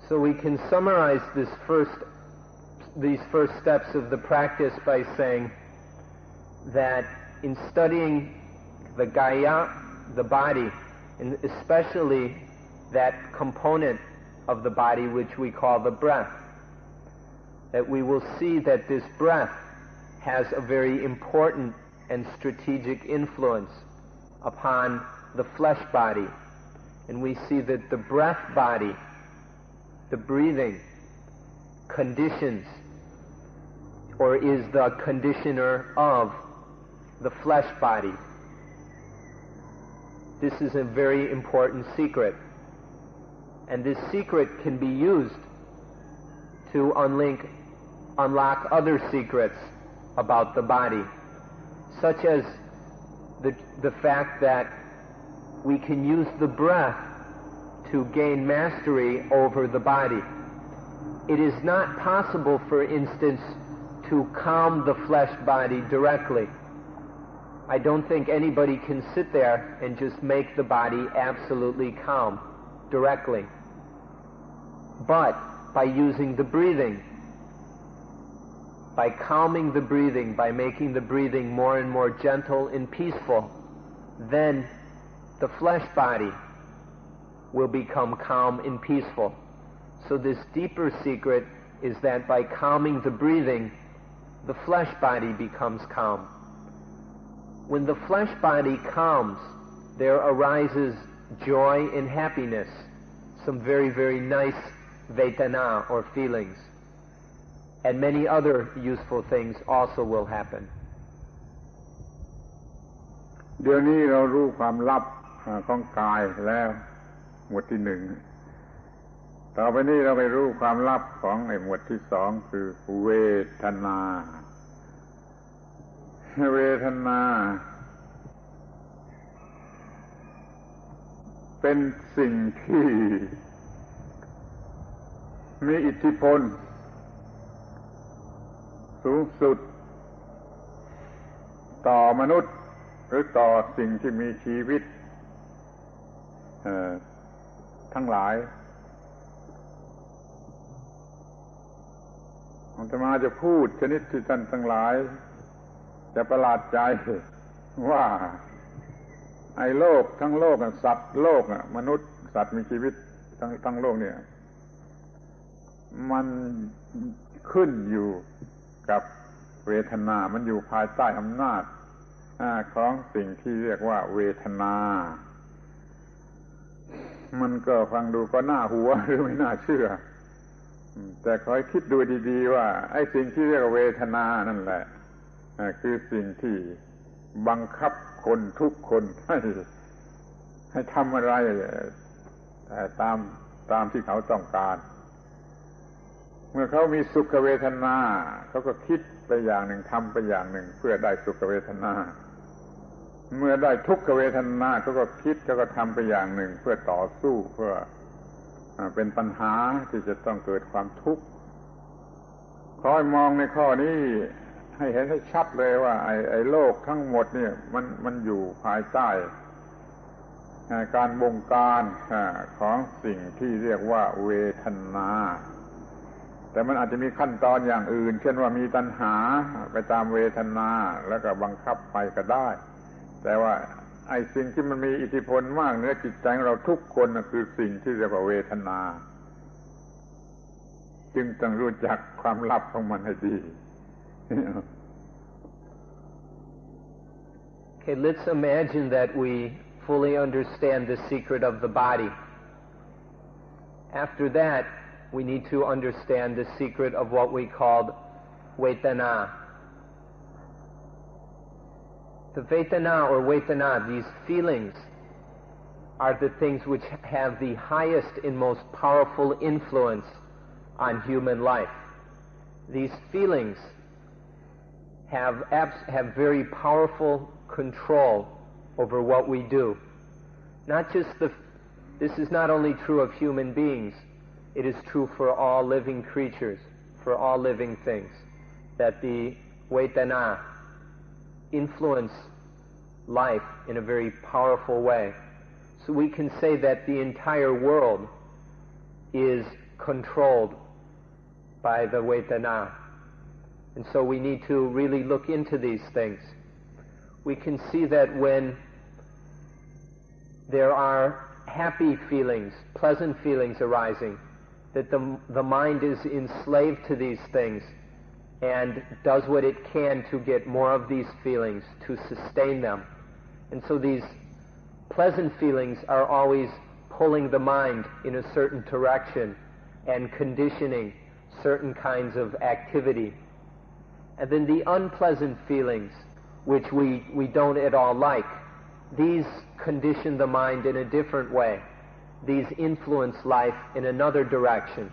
So we can summarize these first steps of the practice by saying that in studying the Gaya, the body, and especially that component of the body which we call the breath, that we will see that this breath has a very important and strategic influence upon the flesh body. And we see that the breath body, the breathing, conditions or is the conditioner of the flesh body. This is a very important secret. And this secret can be used to unlock other secrets about the body, such as the fact that we can use the breath to gain mastery over the body. It is not possible, for instance, to calm the flesh body directly. I don't think anybody can sit there and just make the body absolutely calm directly. But by using the breathing, by calming the breathing, by making the breathing more and more gentle and peaceful, then the flesh body will become calm and peaceful. So this deeper secret is that by calming the breathing, the flesh body becomes calm. When the flesh body calms, there arises joy and happiness, some very, very nice vedana or feelings. and many other useful things also will happen. เดี๋ยวนี้เรารู้ความลับของกายแล้วหมวดที่หนึ่งต่อไปนี้เราไปรู้ความลับของหมวดที่สองคือเวทนาเวทนาเป็นสิ่งที่มีอิทธิพลสูงสุดต่อมนุษย์หรือต่อสิ่งที่มีชีวิตทั้งหลายอาตมาจะพูดชนิดที่ท่านทั้งหลายจะประหลาดใจว่าไอ้โลกทั้งโลกสัตว์โลกมนุษย์สัตว์มีชีวิตทั้งโลกเนี่ยมันขึ้นอยู่กับเวทนามันอยู่ภายใต้อำนาจของสิ่งที่เรียกว่าเวทนามันก็ฟังดูก็น่าหัวหรือไม่น่าเชื่อแต่ขอให้คิดดูดีๆว่าไอ้สิ่งที่เรียกว่าเวทนานั่นแหละคือสิ่งที่บังคับคนทุกคนให้ทำอะไรตามที่เขาต้องการเมื่อเขามีสุขเวทนาเขาก็คิดไปอย่างหนึ่งทำไปอย่างหนึ่งเพื่อได้สุขเวทนาเมื่อได้ทุกขเวทนาเขาก็คิดเขาก็ทำไปอย่างหนึ่งเพื่อต่อสู้เพื่อเป็นปัญหาที่จะต้องเกิดความทุกข์ขอให้มองในข้อนี้ให้เห็นให้ชัดเลยว่าไอ้โลกทั้งหมดเนี่ยมันอยู่ภายใต้การบงการของสิ่งที่เรียกว่าเวทนาแต่มันอาจจะมีขั้นตอนอย่างอื่นเช่นว่ามีตัณหาไปตามเวทนาแล้วก็บังคับไปก็ได้แต่ว่าไอ้สิ่งที่มันมีอิทธิพลมากเหนือจิตใจของเราทุกคนน่ะคือสิ่งที่เรียกว่าเวทนาจึงต้องรู้จักความลับของมันให้ดี Okay, let's imagine that we fully understand the secret of the body. After that, we need to understand the secret of what we called Vedana. The Vedana or Vedana, these feelings, are the things which have the highest and most powerful influence on human life. These feelings have very powerful control over what we do. This is not only true of human beings, it is true for all living creatures, for all living things, that the Vedana influence life in a very powerful way. So we can say that the entire world is controlled by the Vedana. And so we need to really look into these things. We can see that when there are happy feelings, pleasant feelings arising, that the mind is enslaved to these things and does what it can to get more of these feelings, to sustain them. And so these pleasant feelings are always pulling the mind in a certain direction and conditioning certain kinds of activity. And then the unpleasant feelings, which we don't at all like, these condition the mind in a different way. These influence life in another direction,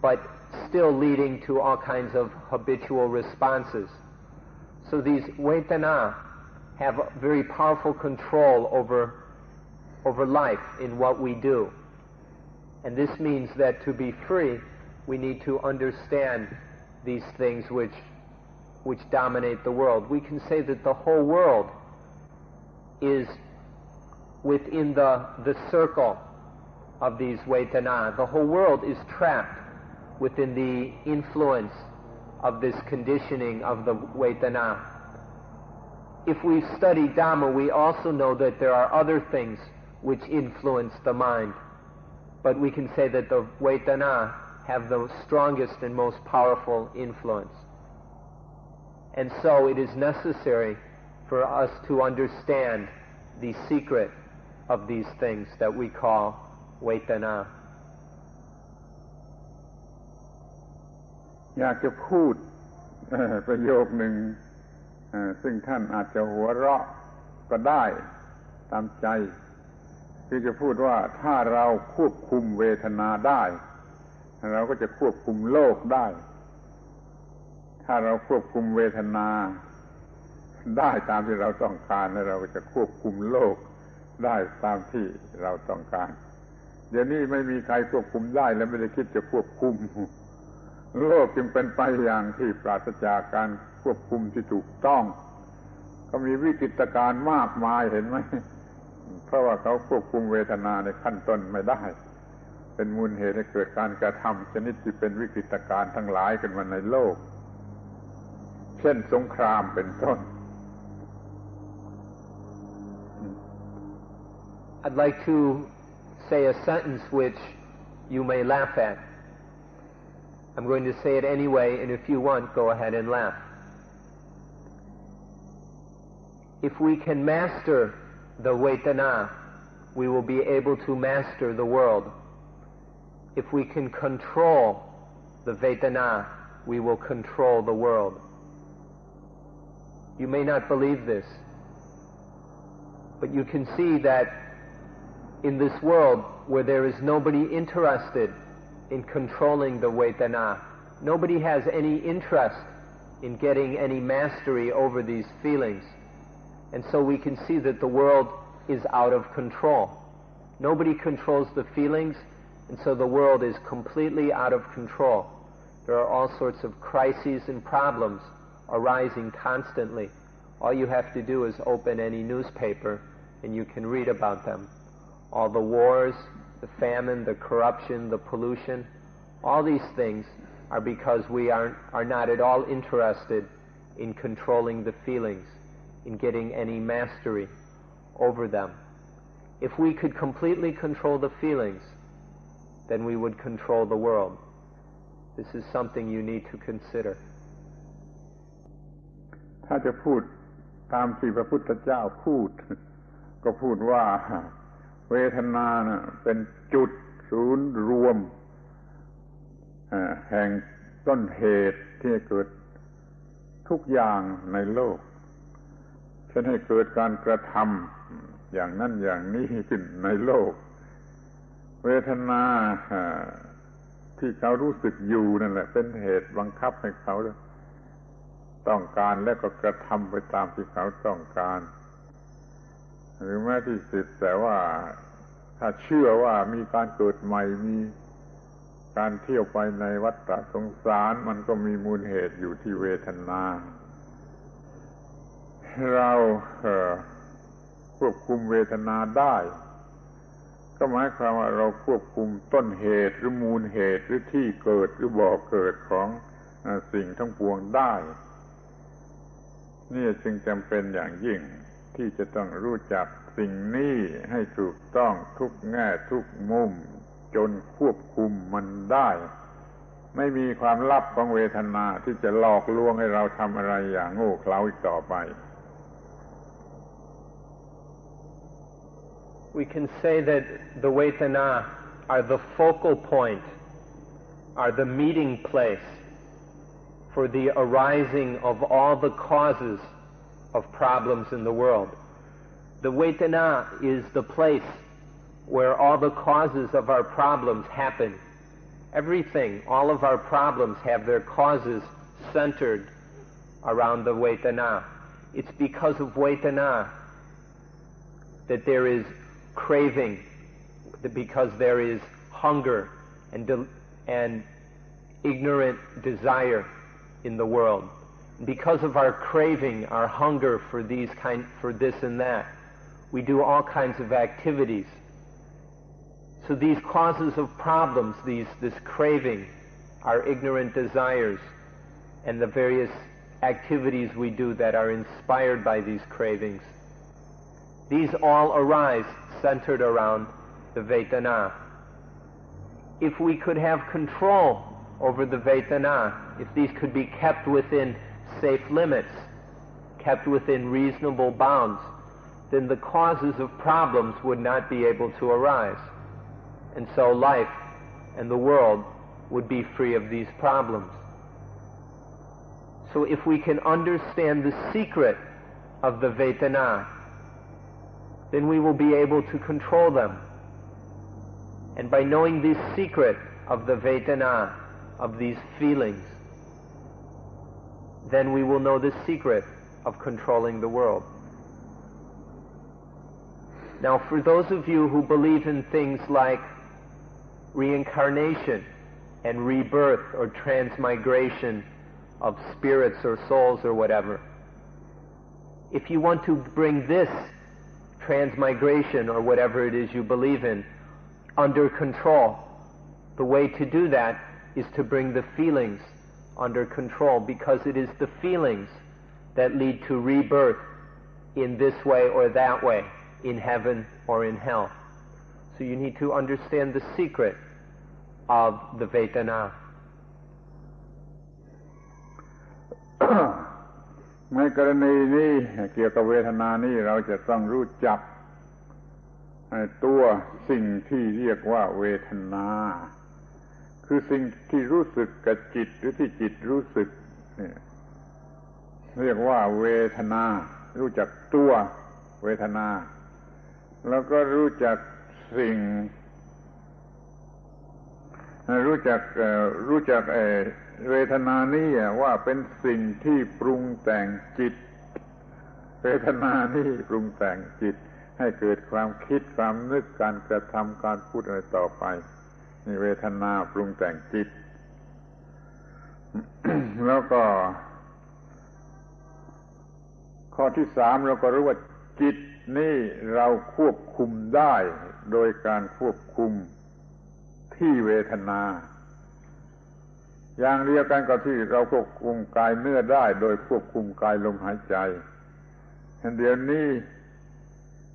but still leading to all kinds of habitual responses. So these Vedana have very powerful control over life in what we do. And this means that to be free, we need to understand these things which dominate the world. We can say that the whole world is within the circle of these Vedana. The whole world is trapped within the influence of this conditioning of the Vedana. If we study Dhamma, we also know that there are other things which influence the mind. But we can say that the Vedana have the strongest and most powerful influence. And so it is necessary for us to understand the secret of these things that we call Vedana. อยากจะพูดประโยคหนึ่งซึ่งท่านอาจจะหัวเราะก็ได้ตามใจคือจะพูดว่าถ้าเราควบคุมเวทนาได้เราก็จะควบคุมโลกได้ถ้าเราควบคุมเวทนาได้ตามที่เราต้องการแล้วเราก็จะควบคุมโลกได้ตามที่เราต้องการเดี๋ยวนี้ไม่มีใครควบคุมได้และไม่ได้คิดจะควบคุมโลกจึงเป็นไปอย่างที่ปราศจากการควบคุมที่ถูกต้องก็มีวิกฤตการณ์มากมายเห็นไหมเพราะว่าเขาควบคุมเวทนาในขั้นต้นไม่ได้เป็นมูลเหตุให้เกิดการกระทำชนิดที่เป็นวิกฤตการณ์ทั้งหลายขึ้นมาในโลกเช่นสงครามเป็นต้น I'd like to say a sentence which you may laugh at. I'm going to say it anyway, and if you want, go ahead and laugh. If we can master the Vedana, we will be able to master the world. If we can control the Vedana, we will control the world. You may not believe this, but you can see that in this world where there is nobody interested in controlling the Vedana, nobody has any interest in getting any mastery over these feelings. And so we can see that the world is out of control. Nobody controls the feelings, and so the world is completely out of control. There are all sorts of crises and problems arising constantly. All you have to do is open any newspaper and you can read about them. All the wars, the famine, the corruption, the pollution, all these things are because we are not at all interested in controlling the feelings, in getting any mastery over them. If we could completely control the feelings, then we would control the world. This is something you need to consider. ถ้าจะพูดตามที่พระพุทธเจ้าพูดก็พูดว่าเวทนานะเป็นจุดศูนย์รวมแห่งต้นเหตุที่เกิดทุกอย่างในโลกเช่นให้เกิดการกระทำอย่างนั้นอย่างนี้ขึ้นในโลกเวทนาที่เขารู้สึกอยู่นั่นแหละเป็นเหตุบังคับให้เขาต้องการและก็กระทำไปตามที่เขาต้องการหรือแม้ที่สุดแต่ว่าถ้าเชื่อว่ามีการเกิดใหม่มีการเที่ยวไปในวัฏสงสารมันก็มีมูลเหตุอยู่ที่เวทนาเราควบคุมเวทนาได้ก็หมายความว่าเราควบคุมต้นเหตุหรือมูลเหตุหรือที่เกิดหรือบ่อเกิดของสิ่งทั้งปวงได้นี่จึงจำเป็นอย่างยิ่งที่จะต้องรู้จักสิ่งนี้ให้ถูกต้องทุกแง่ทุกมุมจนควบคุมมันได้ไม่มีความลับของเวทนาที่จะหลอกลวงให้เราทำอะไรอย่างโง่เขลาอีกต่อไป We can say that the Vedana are the focal point, are the meeting place for the arising of all the causes of problems in the world. The Vedana is the place where all the causes of our problems happen. Everything, all of our problems have their causes centered around the Vedana. It's because of Vedana that there is craving, because there is hunger and ignorant desire in the world. Because of our craving, our hunger for this and that, we do all kinds of activities. So these causes of problems, this craving, our ignorant desires, and the various activities we do that are inspired by these cravings, these all arise centered around the Vedana. If we could have control over the Vedana, if these could be kept within safe limits, kept within reasonable bounds, then the causes of problems would not be able to arise. And so life and the world would be free of these problems. So if we can understand the secret of the Vedana, then we will be able to control them. And by knowing the secret of the Vedana, of these feelings, then we will know the secret of controlling the world. Now, for those of you who believe in things like reincarnation and rebirth or transmigration of spirits or souls or whatever, if you want to bring this transmigration or whatever it is you believe in under control, the way to do that is to bring the feelings under control, because it is the feelings that lead to rebirth in this way or that way, in heaven or in hell. So you need to understand the secret of the Vedana. ในกรณีนี้เกี่ยวกับเวทนานี้เราจะต้องรู้จักตัวสิ่งที่เรียกว่าเวทนาคือสิ่งที่รู้สึกกับจิตหรือที่จิตรู้สึกเรียกว่าเวทนารู้จักตัวเวทนาแล้วก็รู้จักสิ่งรู้จักเวทนานี้ว่าเป็นสิ่งที่ปรุงแต่งจิตเวทนานี้ปรุงแต่งจิตให้เกิดความคิดความนึกการกระทำการพูดอะไรต่อไปนี่เวทนาปรุงแต่งจิต แล้วก็ข้อที่สามเราก็รู้ว่าจิตนี่เราควบคุมได้โดยการควบคุมที่เวทนาอย่างเดียวกันกับที่เราควบคุมกายเนื้อได้โดยควบคุมกายลมหายใจเดี๋ยวนี้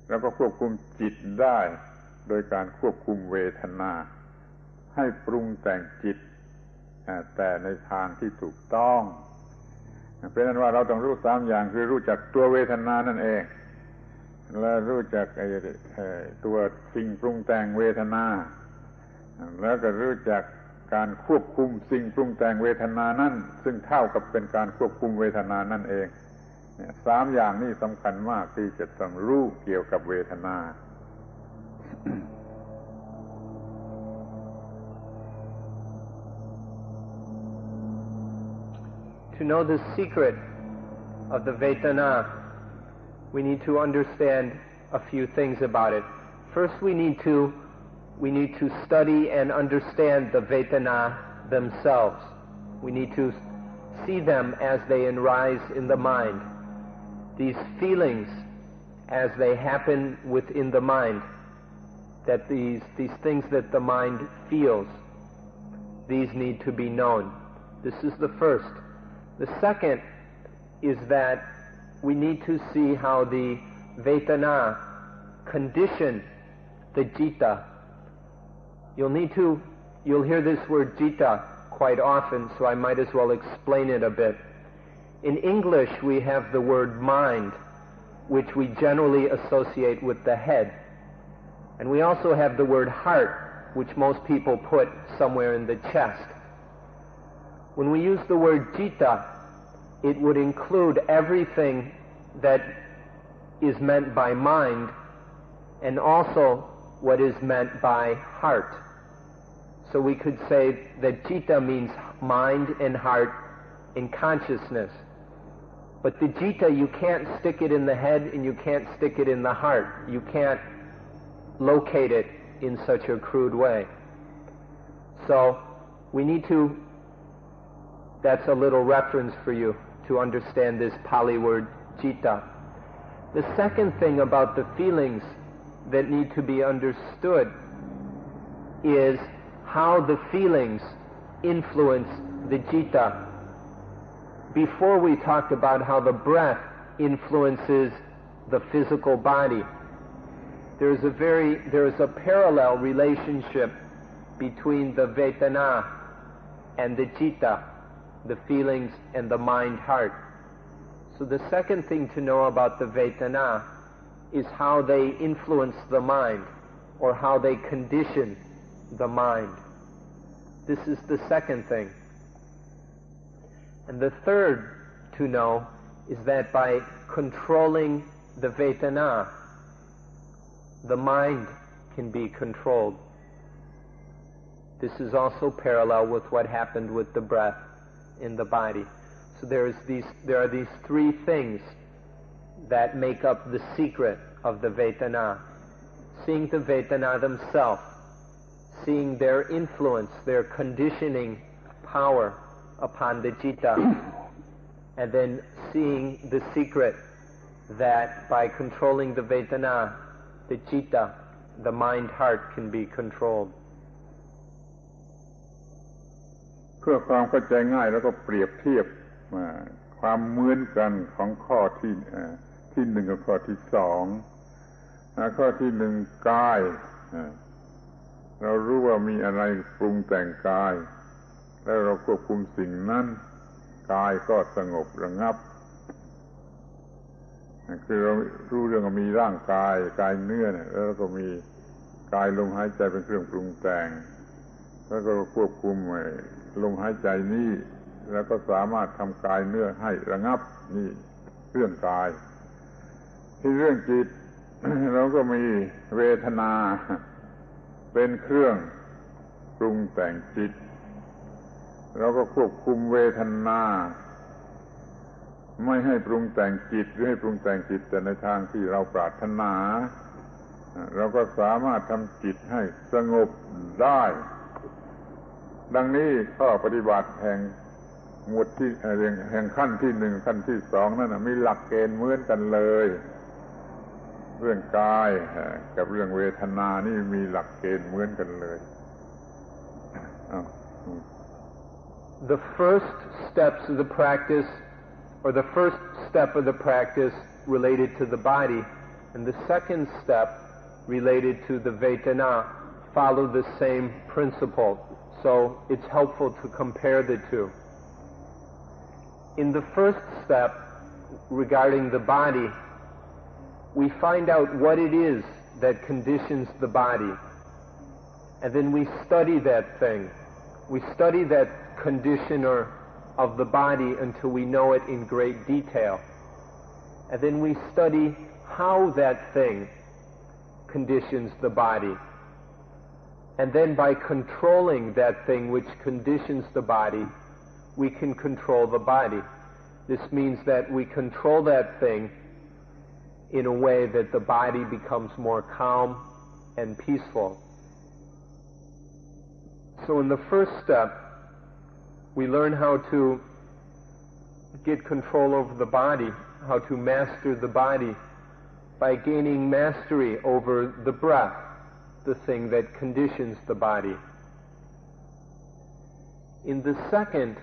เราก็ควบคุมจิตได้โดยการควบคุมเวทนาให้ปรุงแต่งจิตแต่ในทางที่ถูกต้องเป็นนั้นว่าเราต้องรู้สามอย่างคือรู้จักตัวเวทนานั่นเองและรู้จักตัวสิ่งปรุงแต่งเวทนาแล้วก็รู้จักการควบคุมสิ่งปรุงแต่งเวทนานั้นซึ่งเท่ากับเป็นการควบคุมเวทนานั่นเองสามอย่างนี้สำคัญมากที่จะต้องรู้เกี่ยวกับเวทนา To know the secret of the Vedana, we need to understand a few things about it. First, we need to study and understand the Vedana themselves. We need to see them as they arise in the mind. These feelings as they happen within the mind, that these things that the mind feels, these need to be known. This is the first. The second is that we need to see how the Vedana condition the Citta. You'll hear this word Citta quite often, so I might as well explain it a bit. In English, we have the word mind, which we generally associate with the head. And we also have the word heart, which most people put somewhere in the chest. When we use the word Citta, it would include everything that is meant by mind and also what is meant by heart. So we could say that Citta means mind and heart and consciousness. But the Citta, you can't stick it in the head and you can't stick it in the heart. You can't locate it in such a crude way. So we need to, that's a little reference for you to understand this Pali word Citta. The second thing about the feelings that need to be understood is how the feelings influence the Citta. Before we talked about how the breath influences the physical body. There is a parallel relationship between the Vedana and the Citta, the feelings and the mind-heart. So the second thing to know about the Vedana is how they influence the mind, or how they condition the mind. This is the second thing. And the third to know is that by controlling the Vedana, the mind can be controlled. This is also parallel with what happened with the breath in the body. So there are these three things that make up the secret of the Vedana. Seeing the Vedana themselves, seeing their influence, their conditioning power upon the citta, and then seeing the secret that by controlling the Vedana, the citta, the mind-heart can be controlled. เพื่อความเข้าใจง่ายแล้วก็เปรียบเทียบความเหมือนกันของข้อที่หนึ่งกับข้อที่สองข้อที่หนึ่งกายเรารู้ว่ามีอะไรปรุงแต่งกายแล้วเราควบคุมสิ่งนั้นกายก็สงบระงับคือเรารู้เรื่องมีร่างกายกายเนื้อเนี่ยแล้วก็มีกายลมหายใจเป็นเครื่องปรุงแต่งแล้วก็ควบคุมลมหายใจนี้แล้วก็สามารถทำกายเนื้อให้ระงับนี่เรื่องกายที่เรื่องจิต เราก็มีเวทนาเป็นเครื่องปรุงแต่งจิตเราก็ควบคุมเวทนาไม่ให้ปรุงแต่งจิตหรือให้ปรุงแต่งจิตแต่ในทางที่เราปรารถนาเราก็สามารถทำจิตให้สงบได้ดังนี้ข้อปฏิบัติแห่งหมวดที่แห่งขั้นที่หนึ่งขั้นที่สองนั่นมีหลักเกณฑ์เหมือนกันเลยเรื่องกายกับเรื่องเวทนานี่มีหลักเกณฑ์เหมือนกันเลย The first steps of the practice, or the first step of the practice related to the body, and the second step related to the Vedana follow the same principle. So it's helpful to compare the two. In the first step regarding the body, we find out what it is that conditions the body, and then we study that thing. We study that conditioner of the body until we know it in great detail, and then we study how that thing conditions the body. And then by controlling that thing which conditions the body, we can control the body. This means that we control that thing in a way that the body becomes more calm and peaceful. So in the first step, we learn how to get control over the body, how to master the body by gaining mastery over the breath, the thing that conditions the body. In the second,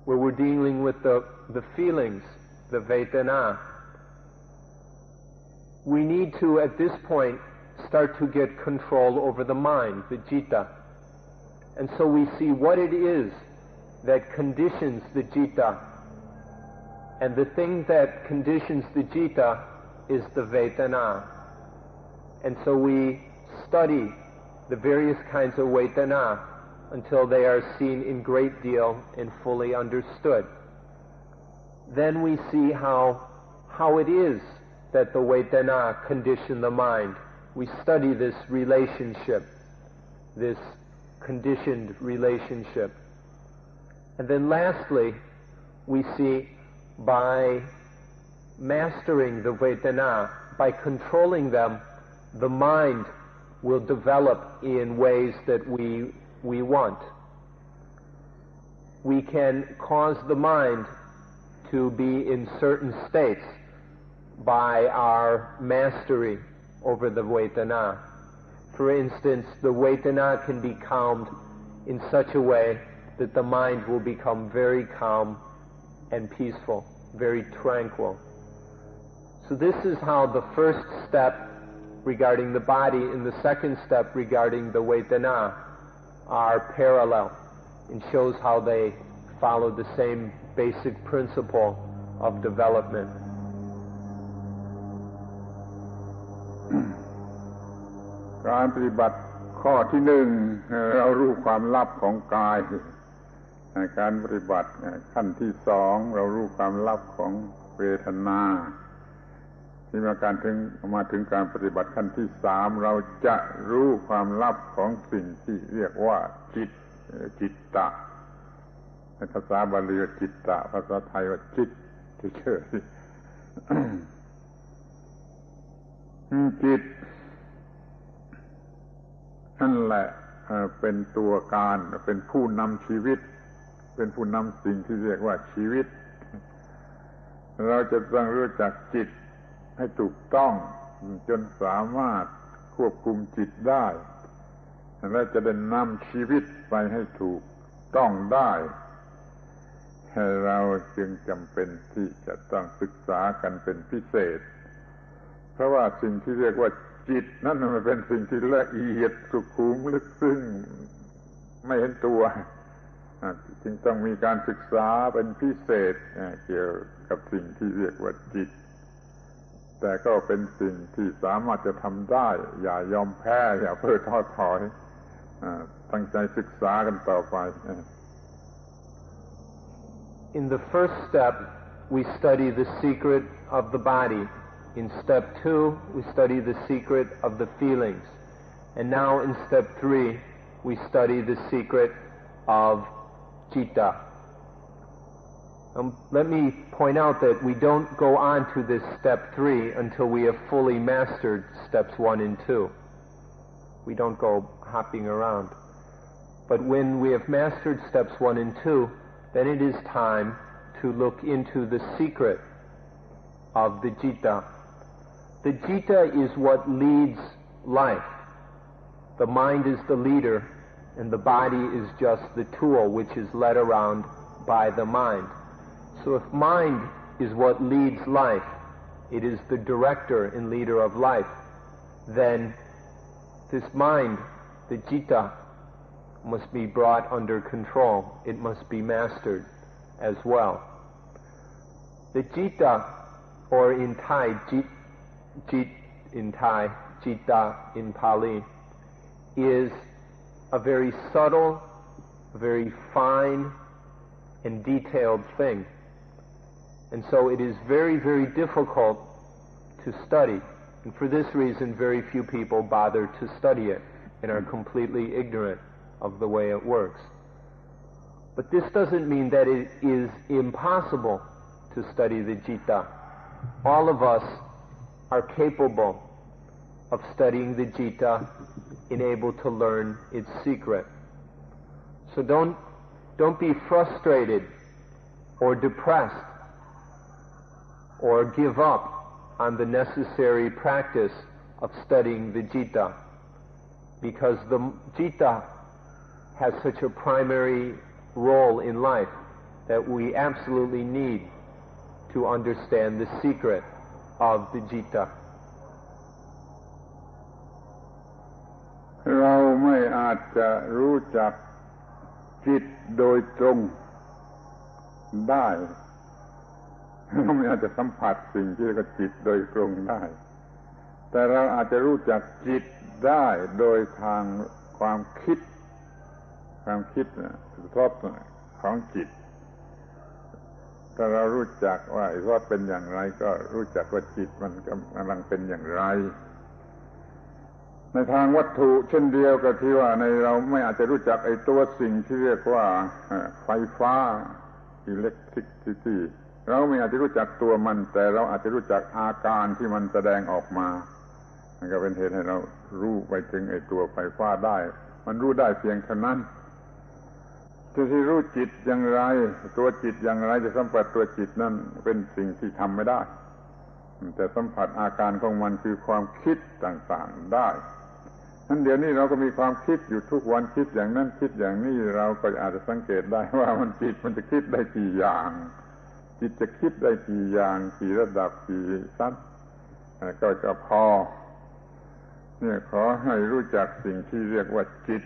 where we're dealing with the feelings, the Vedana, we need to, at this point, start to get control over the mind, the citta. And so we see what it is that conditions the citta. And the thing that conditions the citta is the Vedana. And so we study the various kinds of Vedana until they are seen in great deal and fully understood. Then we see how it is that the Vedana condition the mind. We study this relationship, this conditioned relationship. And then lastly, we see by mastering the Vedana, by controlling them, the mind will develop in ways that we want. We can cause the mind to be in certain states by our mastery over the Vedana. For instance, the Vedana can be calmed in such a way that the mind will become very calm and peaceful, very tranquil. So this is how the first step regarding the body and the second step regarding the Vedana are parallel, and shows how they follow the same basic principle of development. การปฏิบัติข้อที่หนึ่งเรารู้ความลับของกาย การปฏิบัติขั้นที่สองเรารู้ความลับของเวทนาที่มาถึงการปฏิบัติขั้นที่สามเราจะรู้ความลับของสิ่งที่เรียกว่าจิตตะในภาษาบาลีว่าจิตตะภาษาไทยว่าจิตเฉยๆจิตนั่นแหละเป็นตัวการเป็นผู้นำชีวิตเป็นผู้นำสิ่งที่เรียกว่าชีวิตเราจะต้องรู้จักจิตให้ถูกต้องจนสามารถควบคุมจิตได้และจะได้นำชีวิตไปให้ถูกต้องได้เราจึงจำเป็นที่จะต้องศึกษากันเป็นพิเศษเพราะว่าสิ่งที่เรียกว่าจิตนั่นมันเป็นสิ่งที่ละเอียดสุขุมลึกซึ้งไม่เห็นตัวจึงต้องมีการศึกษาเป็นพิเศษเกี่ยวกับสิ่งที่เรียกว่าจิตแต่ก็เป็นสิ่งที่สามารถจะทำได้อย่ายอมแพ้อย่าเพ้อท้อถอยตั้งใจศึกษากันต่อไป In the first step, we study the secret of the body. In step 2, we study the secret of the feelings. And now in step 3, we study the secret of citta. Let me point out that we don't go on to this step 3 until we have fully mastered steps 1 and 2. We don't go hopping around. But when we have mastered steps 1 and 2, then it is time to look into the secret of the citta. The citta is what leads life. The mind is the leader, and the body is just the tool which is led around by the mind. So if mind is what leads life, it is the director and leader of life, then this mind, the citta, must be brought under control. It must be mastered as well. The citta, or in Thai, jit in Thai, citta in Pali, is a very subtle, very fine and detailed thing. And so it is very, very difficult to study. And for this reason, very few people bother to study it and are completely ignorant of the way it works. But this doesn't mean that it is impossible to study the citta. All of us are capable of studying the citta and able to learn its secret. So don't be frustrated or depressed or give up on the necessary practice of studying the citta, because the citta has such a primary role in life that we absolutely need to understand the secret of the citta. เราไม่อาจจะรู้จักจิตโดยตรงได้เราไม่อาจจะสัมผัสสิ่งที่เรียกว่าจิตโดยตรงได้แต่เราอาจจะรู้จักจิตได้โดยทางความคิดรสของจิตถ้าเรารู้จักว่ารสเป็นอย่างไรก็รู้จักว่าจิตมันกำลังเป็นอย่างไรในทางวัตถุเช่นเดียวกับที่ว่าในเราไม่อาจจะรู้จักไอ้ตัวสิ่งที่เรียกว่าไฟฟ้า electricity เราไม่อาจจะรู้จักตัวมันแต่เราอาจจะรู้จักอาการที่มันแสดงออกมามันก็เป็นเหตุให้เรารู้ไปถึงไอ้ตัวไฟฟ้าได้มันรู้ได้เพียงเท่านั้นที่รู้จิตอย่างไรตัวจิตอย่างไรจะสัมผัสตัวจิตนั่นเป็นสิ่งที่ทำไม่ได้แต่สัมผัสอาการของมันคือความคิดต่างๆได้นั่นเดี๋ยวนี้เราก็มีความคิดอยู่ทุกวันคิดอย่างนั้นคิดอย่างนี้เราก็อาจจะสังเกตได้ว่ามันจิตมันจะคิดได้กี่อย่างจิตจะคิดได้กี่อย่างกี่ระดับกี่ชั้นก็จะพอเนี่ยขอให้รู้จักสิ่งที่เรียกว่าจิต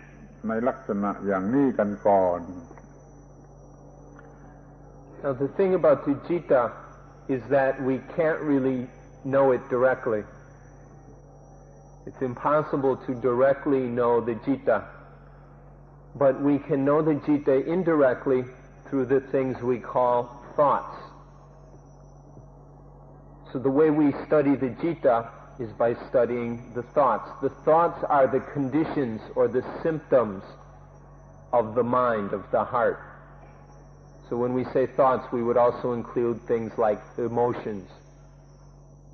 ในลักษณะอย่างนี้กันก่อน Now the thing about the citta is that we can't really know it directly. It's impossible to directly know the citta, but we can know the citta indirectly through the things we call thoughts. So the way we study the citta is by studying the thoughts. The thoughts are the conditions or the symptoms of the mind, of the heart. So when we say thoughts, we would also include things like emotions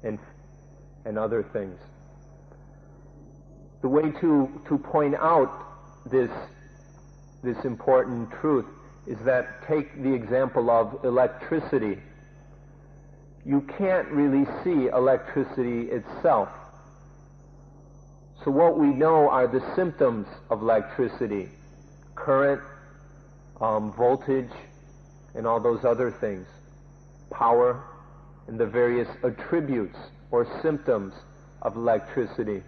and other things. The way to point out this important truth is that take the example of electricity. You can't really see electricity itself. So what we know are the symptoms of electricity: current, voltage, and all those other things, power, and the various attributes or symptoms of electricity.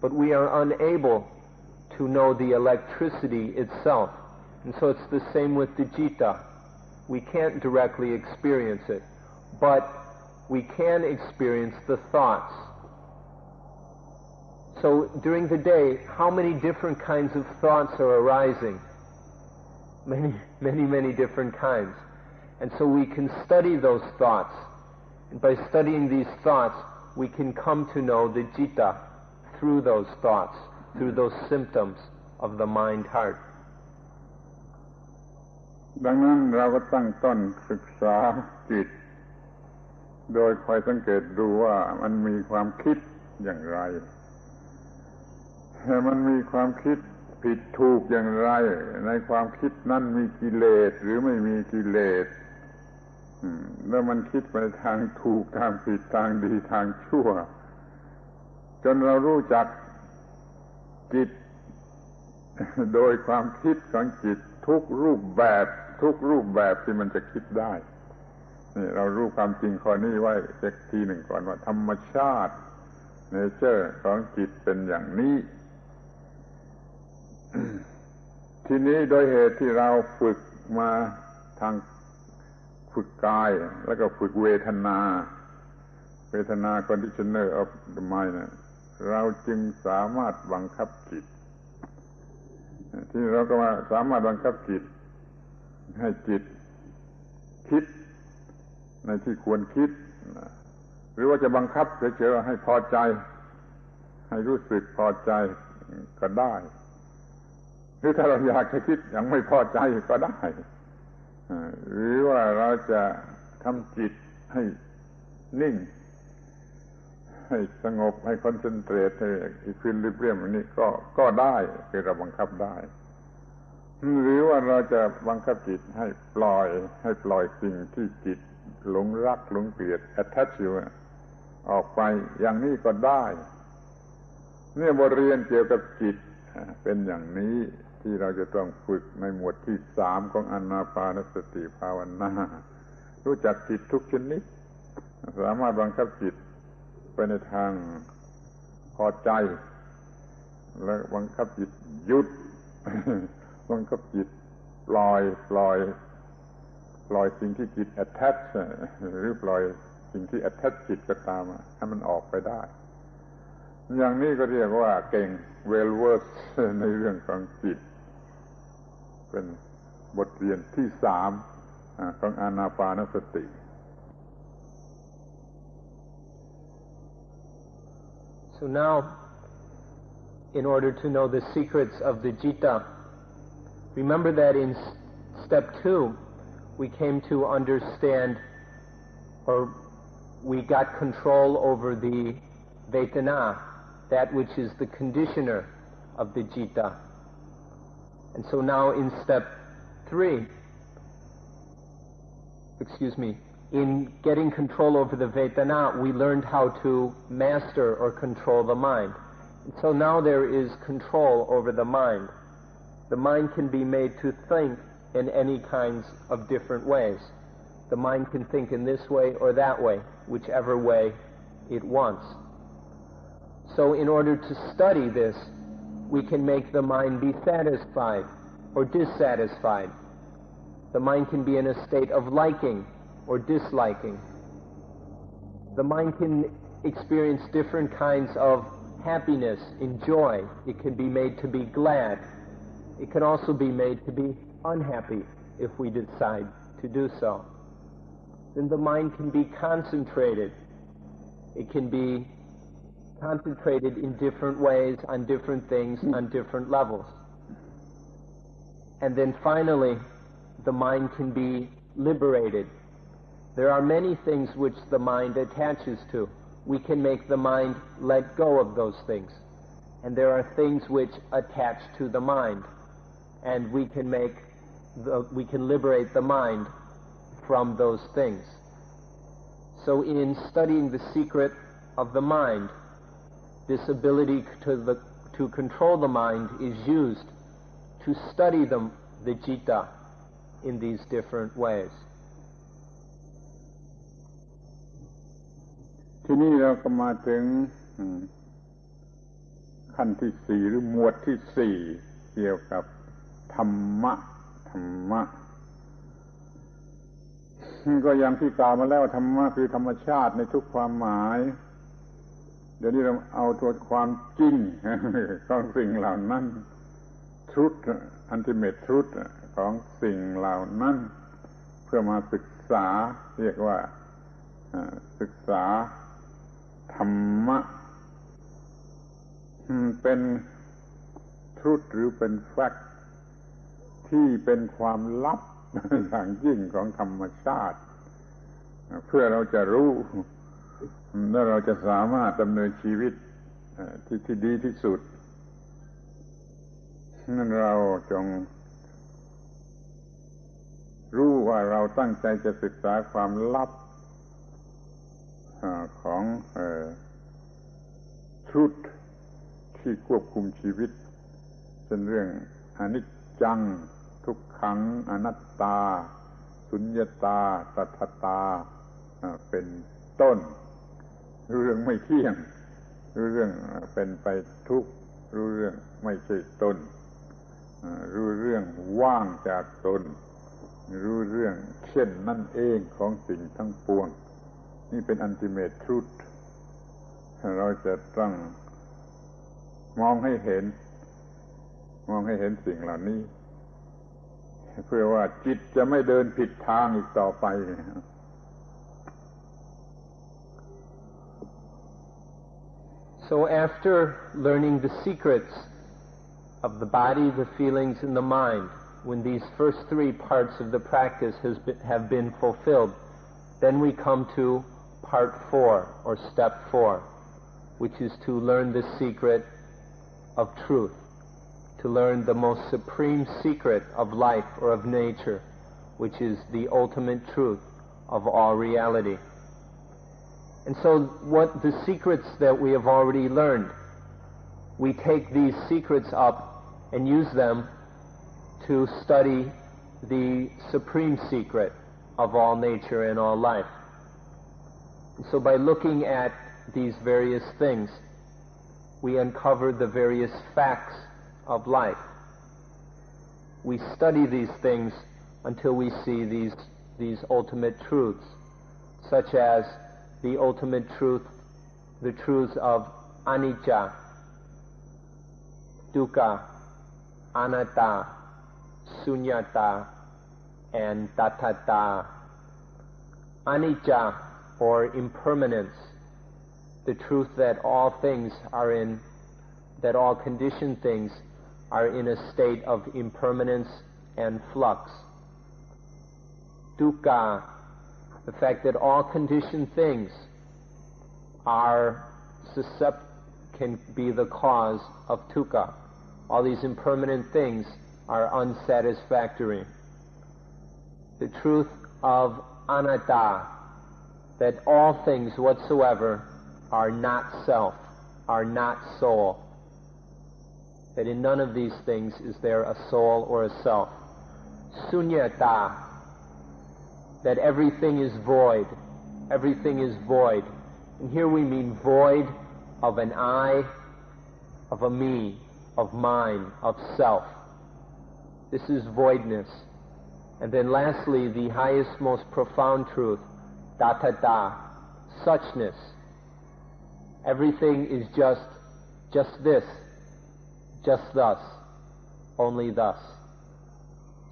But we are unable to know the electricity itself. And so it's the same with the citta. We can't directly experience it, but we can experience the thoughts. So during the day, how many different kinds of thoughts are arising? Many different kinds. And so we can study those thoughts. And by studying these thoughts, we can come to know the citta through those thoughts, through those symptoms of the mind-heart. ดังนั้นเราก็ตั้งต้นศึกษาจิตโดยคอยสังเกตดูว่ามันมีความคิดอย่างไรมันมีความคิดผิดถูกอย่างไรในความคิดนั้นมีกิเลสหรือไม่มีกิเลสแล้วมันคิดไปทางถูกทางผิดทางดีทางชั่วจนเรารู้จักจิตโดยความคิดของจิตทุกรูปแบบที่มันจะคิดได้นี่เรารู้ความจริงข้อนี้ไว้สักทีหนึ่งก่อนว่าธรรมชาติเนเจอร์ของจิตเป็นอย่างนี้ ทีนี้โดยเหตุที่เราฝึกมาทางฝึกกายแล้วก็ฝึกเวทนา conditioner of the mind เราจึงสามารถบังคับจิตที่เราก็ว่าสามารถบังคับจิตให้จิตคิดในที่ควรคิดหรือว่าจะบังคับเฉยๆให้พอใจให้รู้สึกพอใจก็ได้หรือถ้าเราอยากจะคิดอย่างไม่พอใจก็ได้หรือว่าเราจะทำจิตให้นิ่งให้สงบให้คอนเซนเทรตให้อิควิลิเบรียมอันนี้ก็ได้คือเราบังคับได้หรือว่าเราจะบังคับจิตให้ปล่อยสิ่งที่จิตหลงรักหลงเกลียด attach อยู่ออกไปอย่างนี้ก็ได้เนี่ยบทเรียนเกี่ยวกับจิตเป็นอย่างนี้ที่เราจะต้องฝึกในหมวดที่3ของอานาปานสติภาวนารู้จักจิตทุกชนิดสามารถบังคับจิตไปในทางพอใจและบังคับจิตหยุดบังคับจิตปล่อยสิ่งที่จิต attach หรือปล่อยสิ่งที่ attach จิตก็ตามให้มันออกไปได้อย่างนี้ก็เรียกว่าเก่ง well versed ในเรื่องของจิตเป็นบทเรียนที่3ของอานาปานสติ So now, in order to know the secrets of the citta, remember that in step 2, we came to understand, or we got control over the vedana, that which is the conditioner of the citta. And so now in step 3, in getting control over the vedana, we learned how to master or control the mind. And so now there is control over the mind. The mind can be made to think in any kinds of different ways. The mind can think in this way or that way, whichever way it wants. So in order to study this, we can make the mind be satisfied or dissatisfied. The mind can be in a state of liking or disliking. The mind can experience different kinds of happiness, enjoy. It can be made to be glad. It can also be made to be unhappy if we decide to do so. Then the mind can be concentrated. It can be concentrated in different ways on different things on different levels. And then finally, the mind can be liberated. There are many things which the mind attaches to. We can make the mind let go of those things. And there are things which attach to the mind. And we can liberate the mind from those things. So in studying the secret of the mind, this ability to control the mind is used to study the citta in these different ways. ทีนี้เราก็มาถึงขั้นที่สี่หรือหมวดที่สี่เกี่ยวกับธรรมะก็อย่างที่กล่าวมาแล้วธรรมะคือธรรมชาติในทุกความหมายเดี๋ยวนี้เราเอาตัวความจริงของสิ่งเหล่านั้น truth ultimate truth ของสิ่งเหล่านั้นเพื่อมาศึกษาเรียกว่าศึกษาธรรมะเป็น truth หรือเป็น fact ที่เป็นความลับอย่างยิ่งของธรรมชาติเพื่อเราจะรู้และเราจะสามารถดำเนินชีวิตที่ดีที่สุดนั่นเราจงรู้ว่าเราตั้งใจจะศึกษาความลับของชุดที่ควบคุมชีวิตเป็นเรื่องอนิจจังทุกขังอนัตตาสุญญตาตัทตาเป็นต้นรู้เรื่องไม่เที่ยงรู้เรื่องเป็นไปทุกข์รู้เรื่องไม่ใช่ตนรู้เรื่องว่างจากตนรู้เรื่องเช่นนั่นเองของสิ่งทั้งปวงนี่เป็น ultimate truth เราจะต้องมองให้เห็นสิ่งเหล่านี้เพื่อว่าจิตจะไม่เดินผิดทางอีกต่อไป So after learning the secrets of the body, the feelings, and the mind, when these first three parts of the practice have been fulfilled, then we come to part 4, or step 4, which is to learn the secret of truth, to learn the most supreme secret of life or of nature, which is the ultimate truth of all reality. And so what the secrets that we have already learned, we take these secrets up and use them to study the supreme secret of all nature and all life. And so by looking at these various things, we uncover the various facts of life. We study these things until we see these ultimate truths, such as the ultimate truth, the truths of anicca, dukkha, anatta, sunyata, and tathata. Anicca, or impermanence, the truth that all conditioned things are in a state of impermanence and flux. Dukkha, the fact that all conditioned things can be the cause of dukkha. All these impermanent things are unsatisfactory. The truth of anatta, that all things whatsoever are not self, are not soul. That in none of these things is there a soul or a self. Sunyata, that everything is void. Everything is void. And here we mean void of an I, of a me, of mine, of self. This is voidness. And then lastly, the highest, most profound truth, tathata, suchness. Everything is just this, just thus, only thus.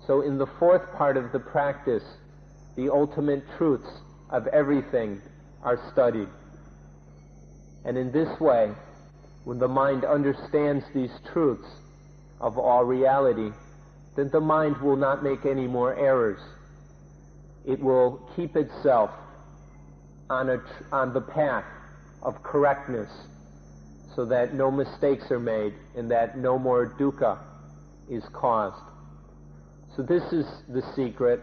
So in the fourth part of the practice, the ultimate truths of everything are studied. And in this way, when the mind understands these truths of all reality, then the mind will not make any more errors. It will keep itself on the path of correctness, so that no mistakes are made and that no more dukkha is caused. So this is the secret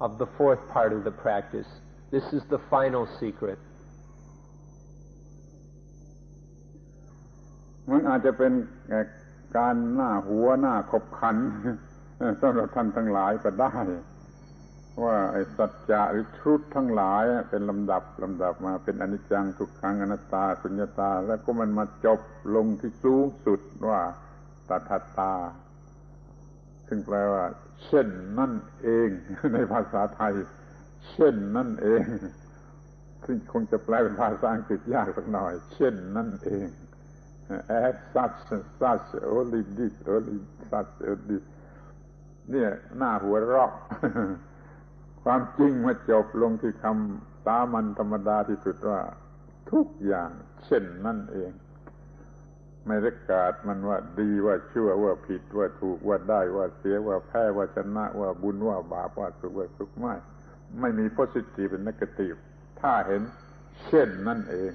of the fourth part of the practice. This is the final secret. มันอาจจะเป็นการหน้าหัวหน้าขบขันสำหรับท่านทั้งหลายก็ได้ว่าไอ้สัจจะหรือtruthทั้งหลายเป็นลำดับมาเป็นอนิจจังทุกขังอนัตตาสุญญตาแล้วก็มันมาจบลงที่สูงสุดว่าตถาตาซึ่งแปลว่าเช่นนั่นเองในภาษาไทยเช่นนั่นเองซึ่งคงจะแปลเป็นภาษาอังกฤษยากสักหน่อยเช่นนั่นเอง as such only this only such only เนี่ยหน้าหัวเราะ ความจริงมาจบลงที่คำสามัญธรรมดาที่สุดว่าทุกอย่างเช่นนั่นเองไม่ได้กาดมันว่าดีว่าชั่วว่าผิดว่าถูกว่าได้ว่าเสียว่าแพ้ว่าชนะว่าบุญว่าบาปว่าสุขว่าทุกข์ไม่มี positive เป็น negative ถ้าเห็นเช่นนั่นเอง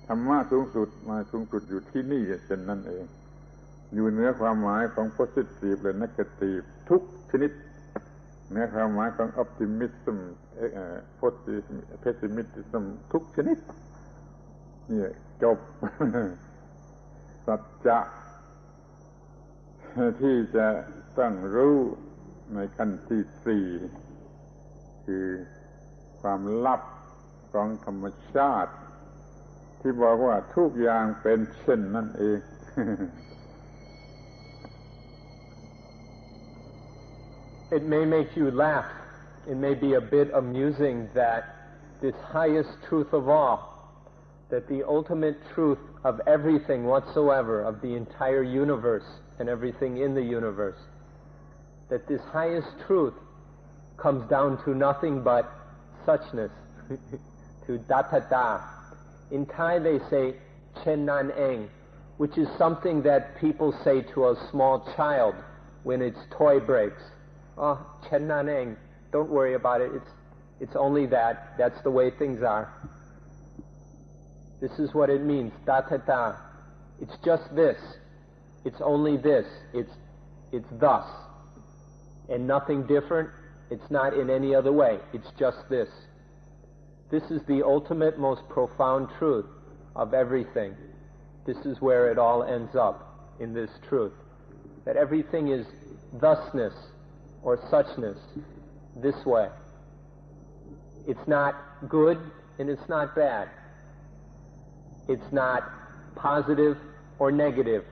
ธรรมะสูงสุดมาสูงสุดอยู่ที่นี่เช่นนั่นเองอยู่เหนือความหมายของ positive และ negative ทุกชนิดเหนือความหมายของ optimism pessimism ทุกชนิดนี่จบ สัจจะที่จะต้องรู้ในขั้นที่สี่คือความลับของธรรมชาติที่บอกว่าทุกอย่างเป็นเช่นนั่นเอง It may make you laugh. It may be a bit amusing that this highest truth of all, that the ultimate truth of everything whatsoever, of the entire universe and everything in the universe, that this highest truth comes down to nothing but suchness, to dattata. In Thai they say chen nan eng, which is something that people say to a small child when its toy breaks. Oh, chen nan eng, don't worry about it, it's only that, that's the way things are. This is what it means, dattata. It's just this. It's only this. It's thus. And nothing different. It's not in any other way. It's just this. This is the ultimate, most profound truth of everything. This is where it all ends up, in this truth. That everything is thusness or suchness, this way. It's not good and it's not bad. It's not positive or negative.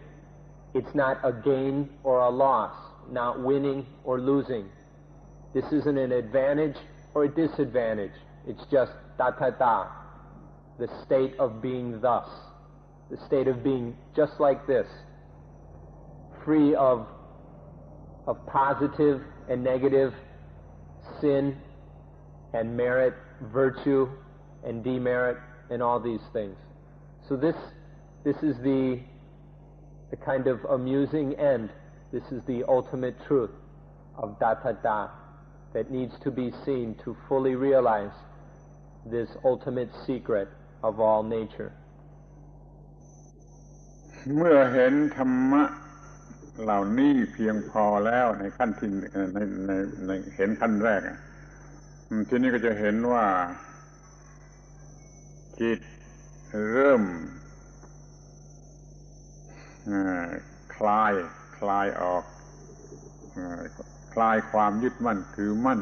It's not a gain or a loss, not winning or losing. This isn't an advantage or a disadvantage. It's just tathata, the state of being thus, the state of being just like this, free of positive and negative, sin and merit, virtue and demerit, and all these things. So this is the kind of amusing end. This is the ultimate truth of dattata that needs to be seen to fully realize this ultimate secret of all nature. เมื่อเห็นธรรมะเหล่านี้เพียงพอแล้วในขั้นที่ในเห็นขั้นแรกทีนี้ก็จะเห็นว่าจิตเริ่มคลายออกคลายความยึดมั่นถือมั่น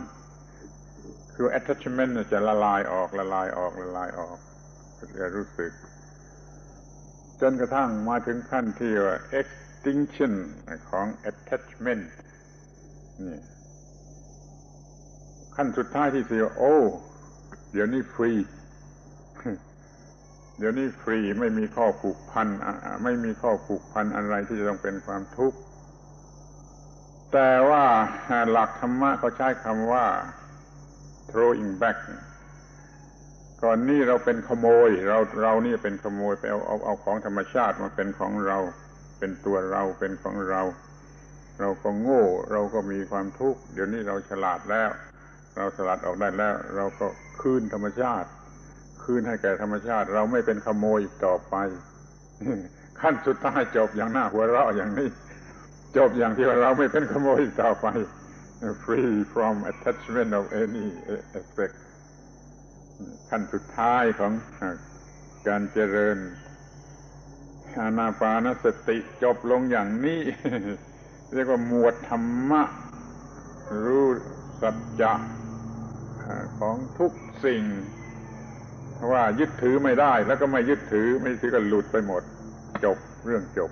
คือ attachment จะละลายออกจะรู้สึกจนกระทั่งมาถึงขั้นที่ว่า extinction ของ attachment นี่ขั้นสุดท้ายที่สี่โอ้เดี๋ยวนี้ฟรีไม่มีข้อผูกพันอะไรที่จะต้องเป็นความทุกข์ แต่ว่าหลักธรรมะเขาใช้คำว่า throwing back ก่อนนี้เราเป็นขโมยเรานี่เป็นขโมยไปเอาของธรรมชาติมาเป็นของเราเป็นตัวเราเป็นของเราก็โง่เราก็มีความทุกข์เดี๋ยวนี้เราฉลาดแล้วเราสลัดออกได้แล้วเราก็คืนธรรมชาติคืนให้แก่ธรรมชาติเราไม่เป็นขโมยอีกต่อไปขั้นสุดท้ายจบอย่างน่าหัวเราะอย่างนี้จบอย่างที่ว่าเราไม่เป็นขโมยอีกต่อไป free from attachment of any aspect ขั้นสุดท้ายของการเจริญอานาปานสติจบลงอย่างนี้ เรียกว่าหมวดธรรมะรู้สัจจะของทุกสิ่งว่ายึดถือไม่ได้แล้วก็ไม่ยึดถือก็หลุดไปหมดจบเรื่องจบ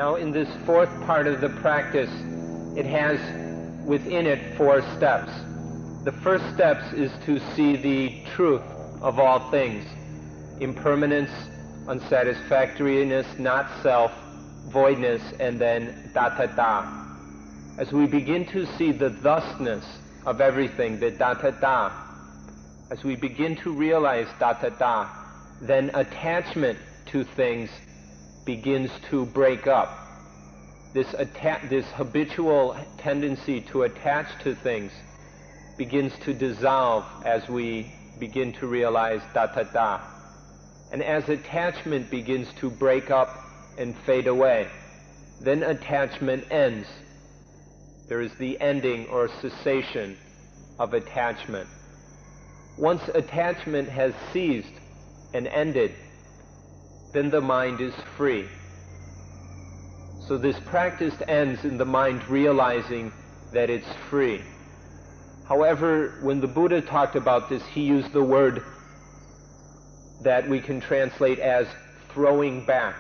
Now in this fourth part of the practice it has within it 4 steps. The first steps is to see the truth of all things, impermanence, unsatisfactoriness, not self, voidness, and then tathata. As we begin to see the thusness of everything, the tathata, as we begin to realize tathata, then attachment to things begins to break up. This habitual tendency to attach to things begins to dissolve as we begin to realize tathata. And as attachment begins to break up and fade away, then attachment ends. There is the ending or cessation of attachment. Once attachment has ceased and ended, then the mind is free. So this practice ends in the mind realizing that it's free. However, when the Buddha talked about this, he used the word that we can translate as throwing back.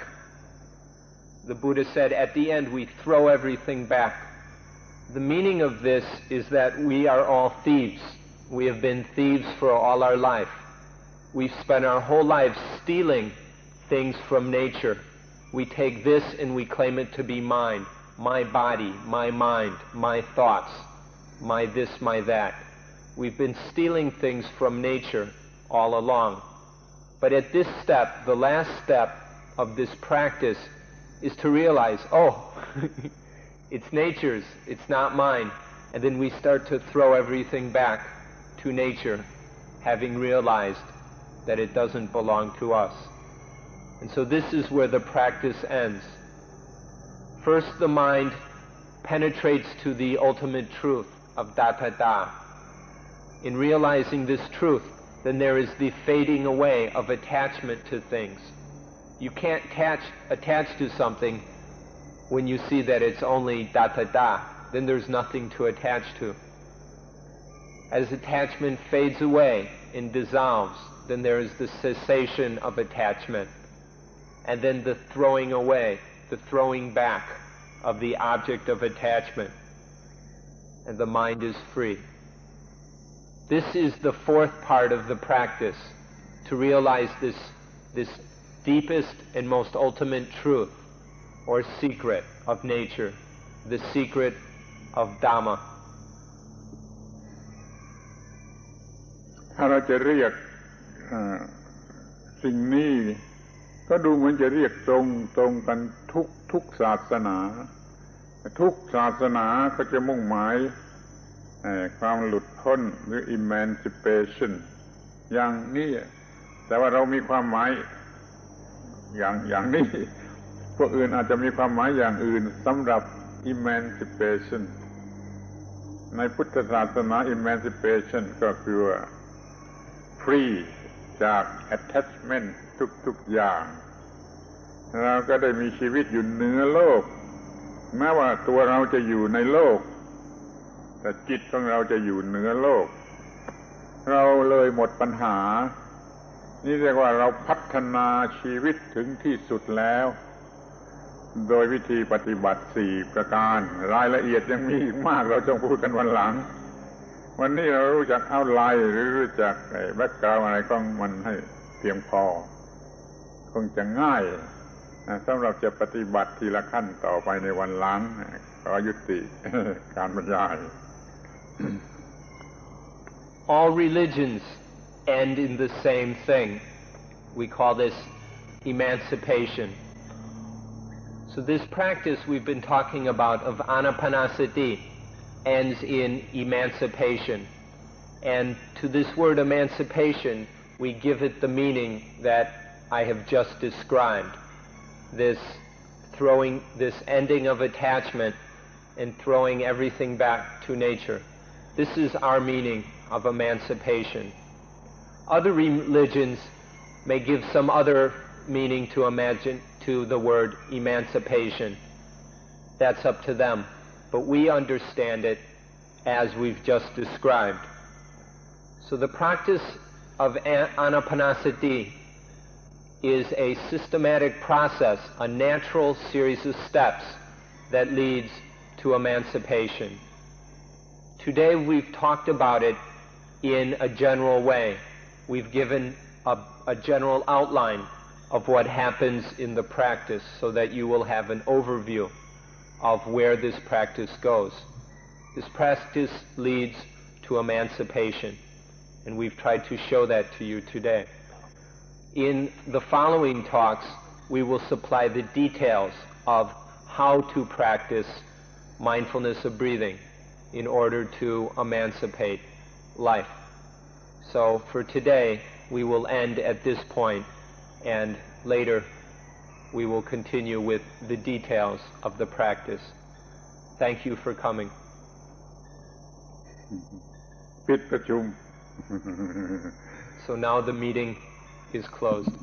The Buddha said, at the end we throw everything back. The meaning of this is that we are all thieves. We have been thieves for all our life. We've spent our whole lives stealing things from nature. We take this and we claim it to be mine, my body, my mind, my thoughts, my this, my that. We've been stealing things from nature all along. But at this step, the last step of this practice is to realize, oh, it's nature's, it's not mine. And then we start to throw everything back to nature, having realized that it doesn't belong to us. And so this is where the practice ends. First, the mind penetrates to the ultimate truth of tathata. In realizing this truth, then there is the fading away of attachment to things. You can't attach to something when you see that it's only tathata. Then there's nothing to attach to. As attachment fades away and dissolves, then there is the cessation of attachment. And then the throwing away, the throwing back of the object of attachment. And the mind is free. This is the fourth part of the practice, to realize this deepest and most ultimate truth, or secret of nature, the secret of Dhamma. ถ้าเราจะเรียกสิ่งนี้ก็ดูเหมือนจะเรียกตรงกันทุกศาสนาทุกศาสนาก็จะมุ่งหมายความหลุดพ้นหรือ emancipation อย่างนี้แต่ว่าเรามีความหมายอย่างนี้พวกอื่นอาจจะมีความหมายอย่างอื่นสำหรับ emancipation ในพุทธศาสนา emancipation ก็คือ free จาก attachment ทุกอย่างเราก็ได้มีชีวิตอยู่เหนือโลกแม้ว่าตัวเราจะอยู่ในโลกแต่จิตของเราจะอยู่เหนือโลกเราเลยหมดปัญหานี่เรียกว่าเราพัฒนาชีวิตถึงที่สุดแล้วโดยวิธีปฏิบัติ4ประการรายละเอียดยังมีอีกมากเราต้องพูดกันวันหลังวันนี้เรารู้จักเอาไลน์หรือรู้จักแบ็คกราวด์อะไรก็มันให้เพียงพอคงจะง่าย สำหรับจะปฏิบัติทีละขั้นต่อไปในวันหลังขอยุติการบรรยาย All religions end in the same thing. We call this emancipation. So this practice we've been talking about of Anapanasati ends in emancipation. And to this word emancipation, we give it the meaning that I have just described. This ending of attachment and throwing everything back to nature. This is our meaning of emancipation. Other religions may give some other meaning to the word emancipation. That's up to them. But we understand it as we've just described. So the practice of Anapanasati is a systematic process, a natural series of steps that leads to emancipation. Today we've talked about it in a general way. We've given a general outline of what happens in the practice so that you will have an overview of where this practice goes. This practice leads to emancipation, and we've tried to show that to you today. In the following talks, we will supply the details of how to practice mindfulness of breathing in order to emancipate life. So for today, we will end at this point, and later we will continue with the details of the practice. Thank you for coming. ปิดประชุม So now the meeting is closed.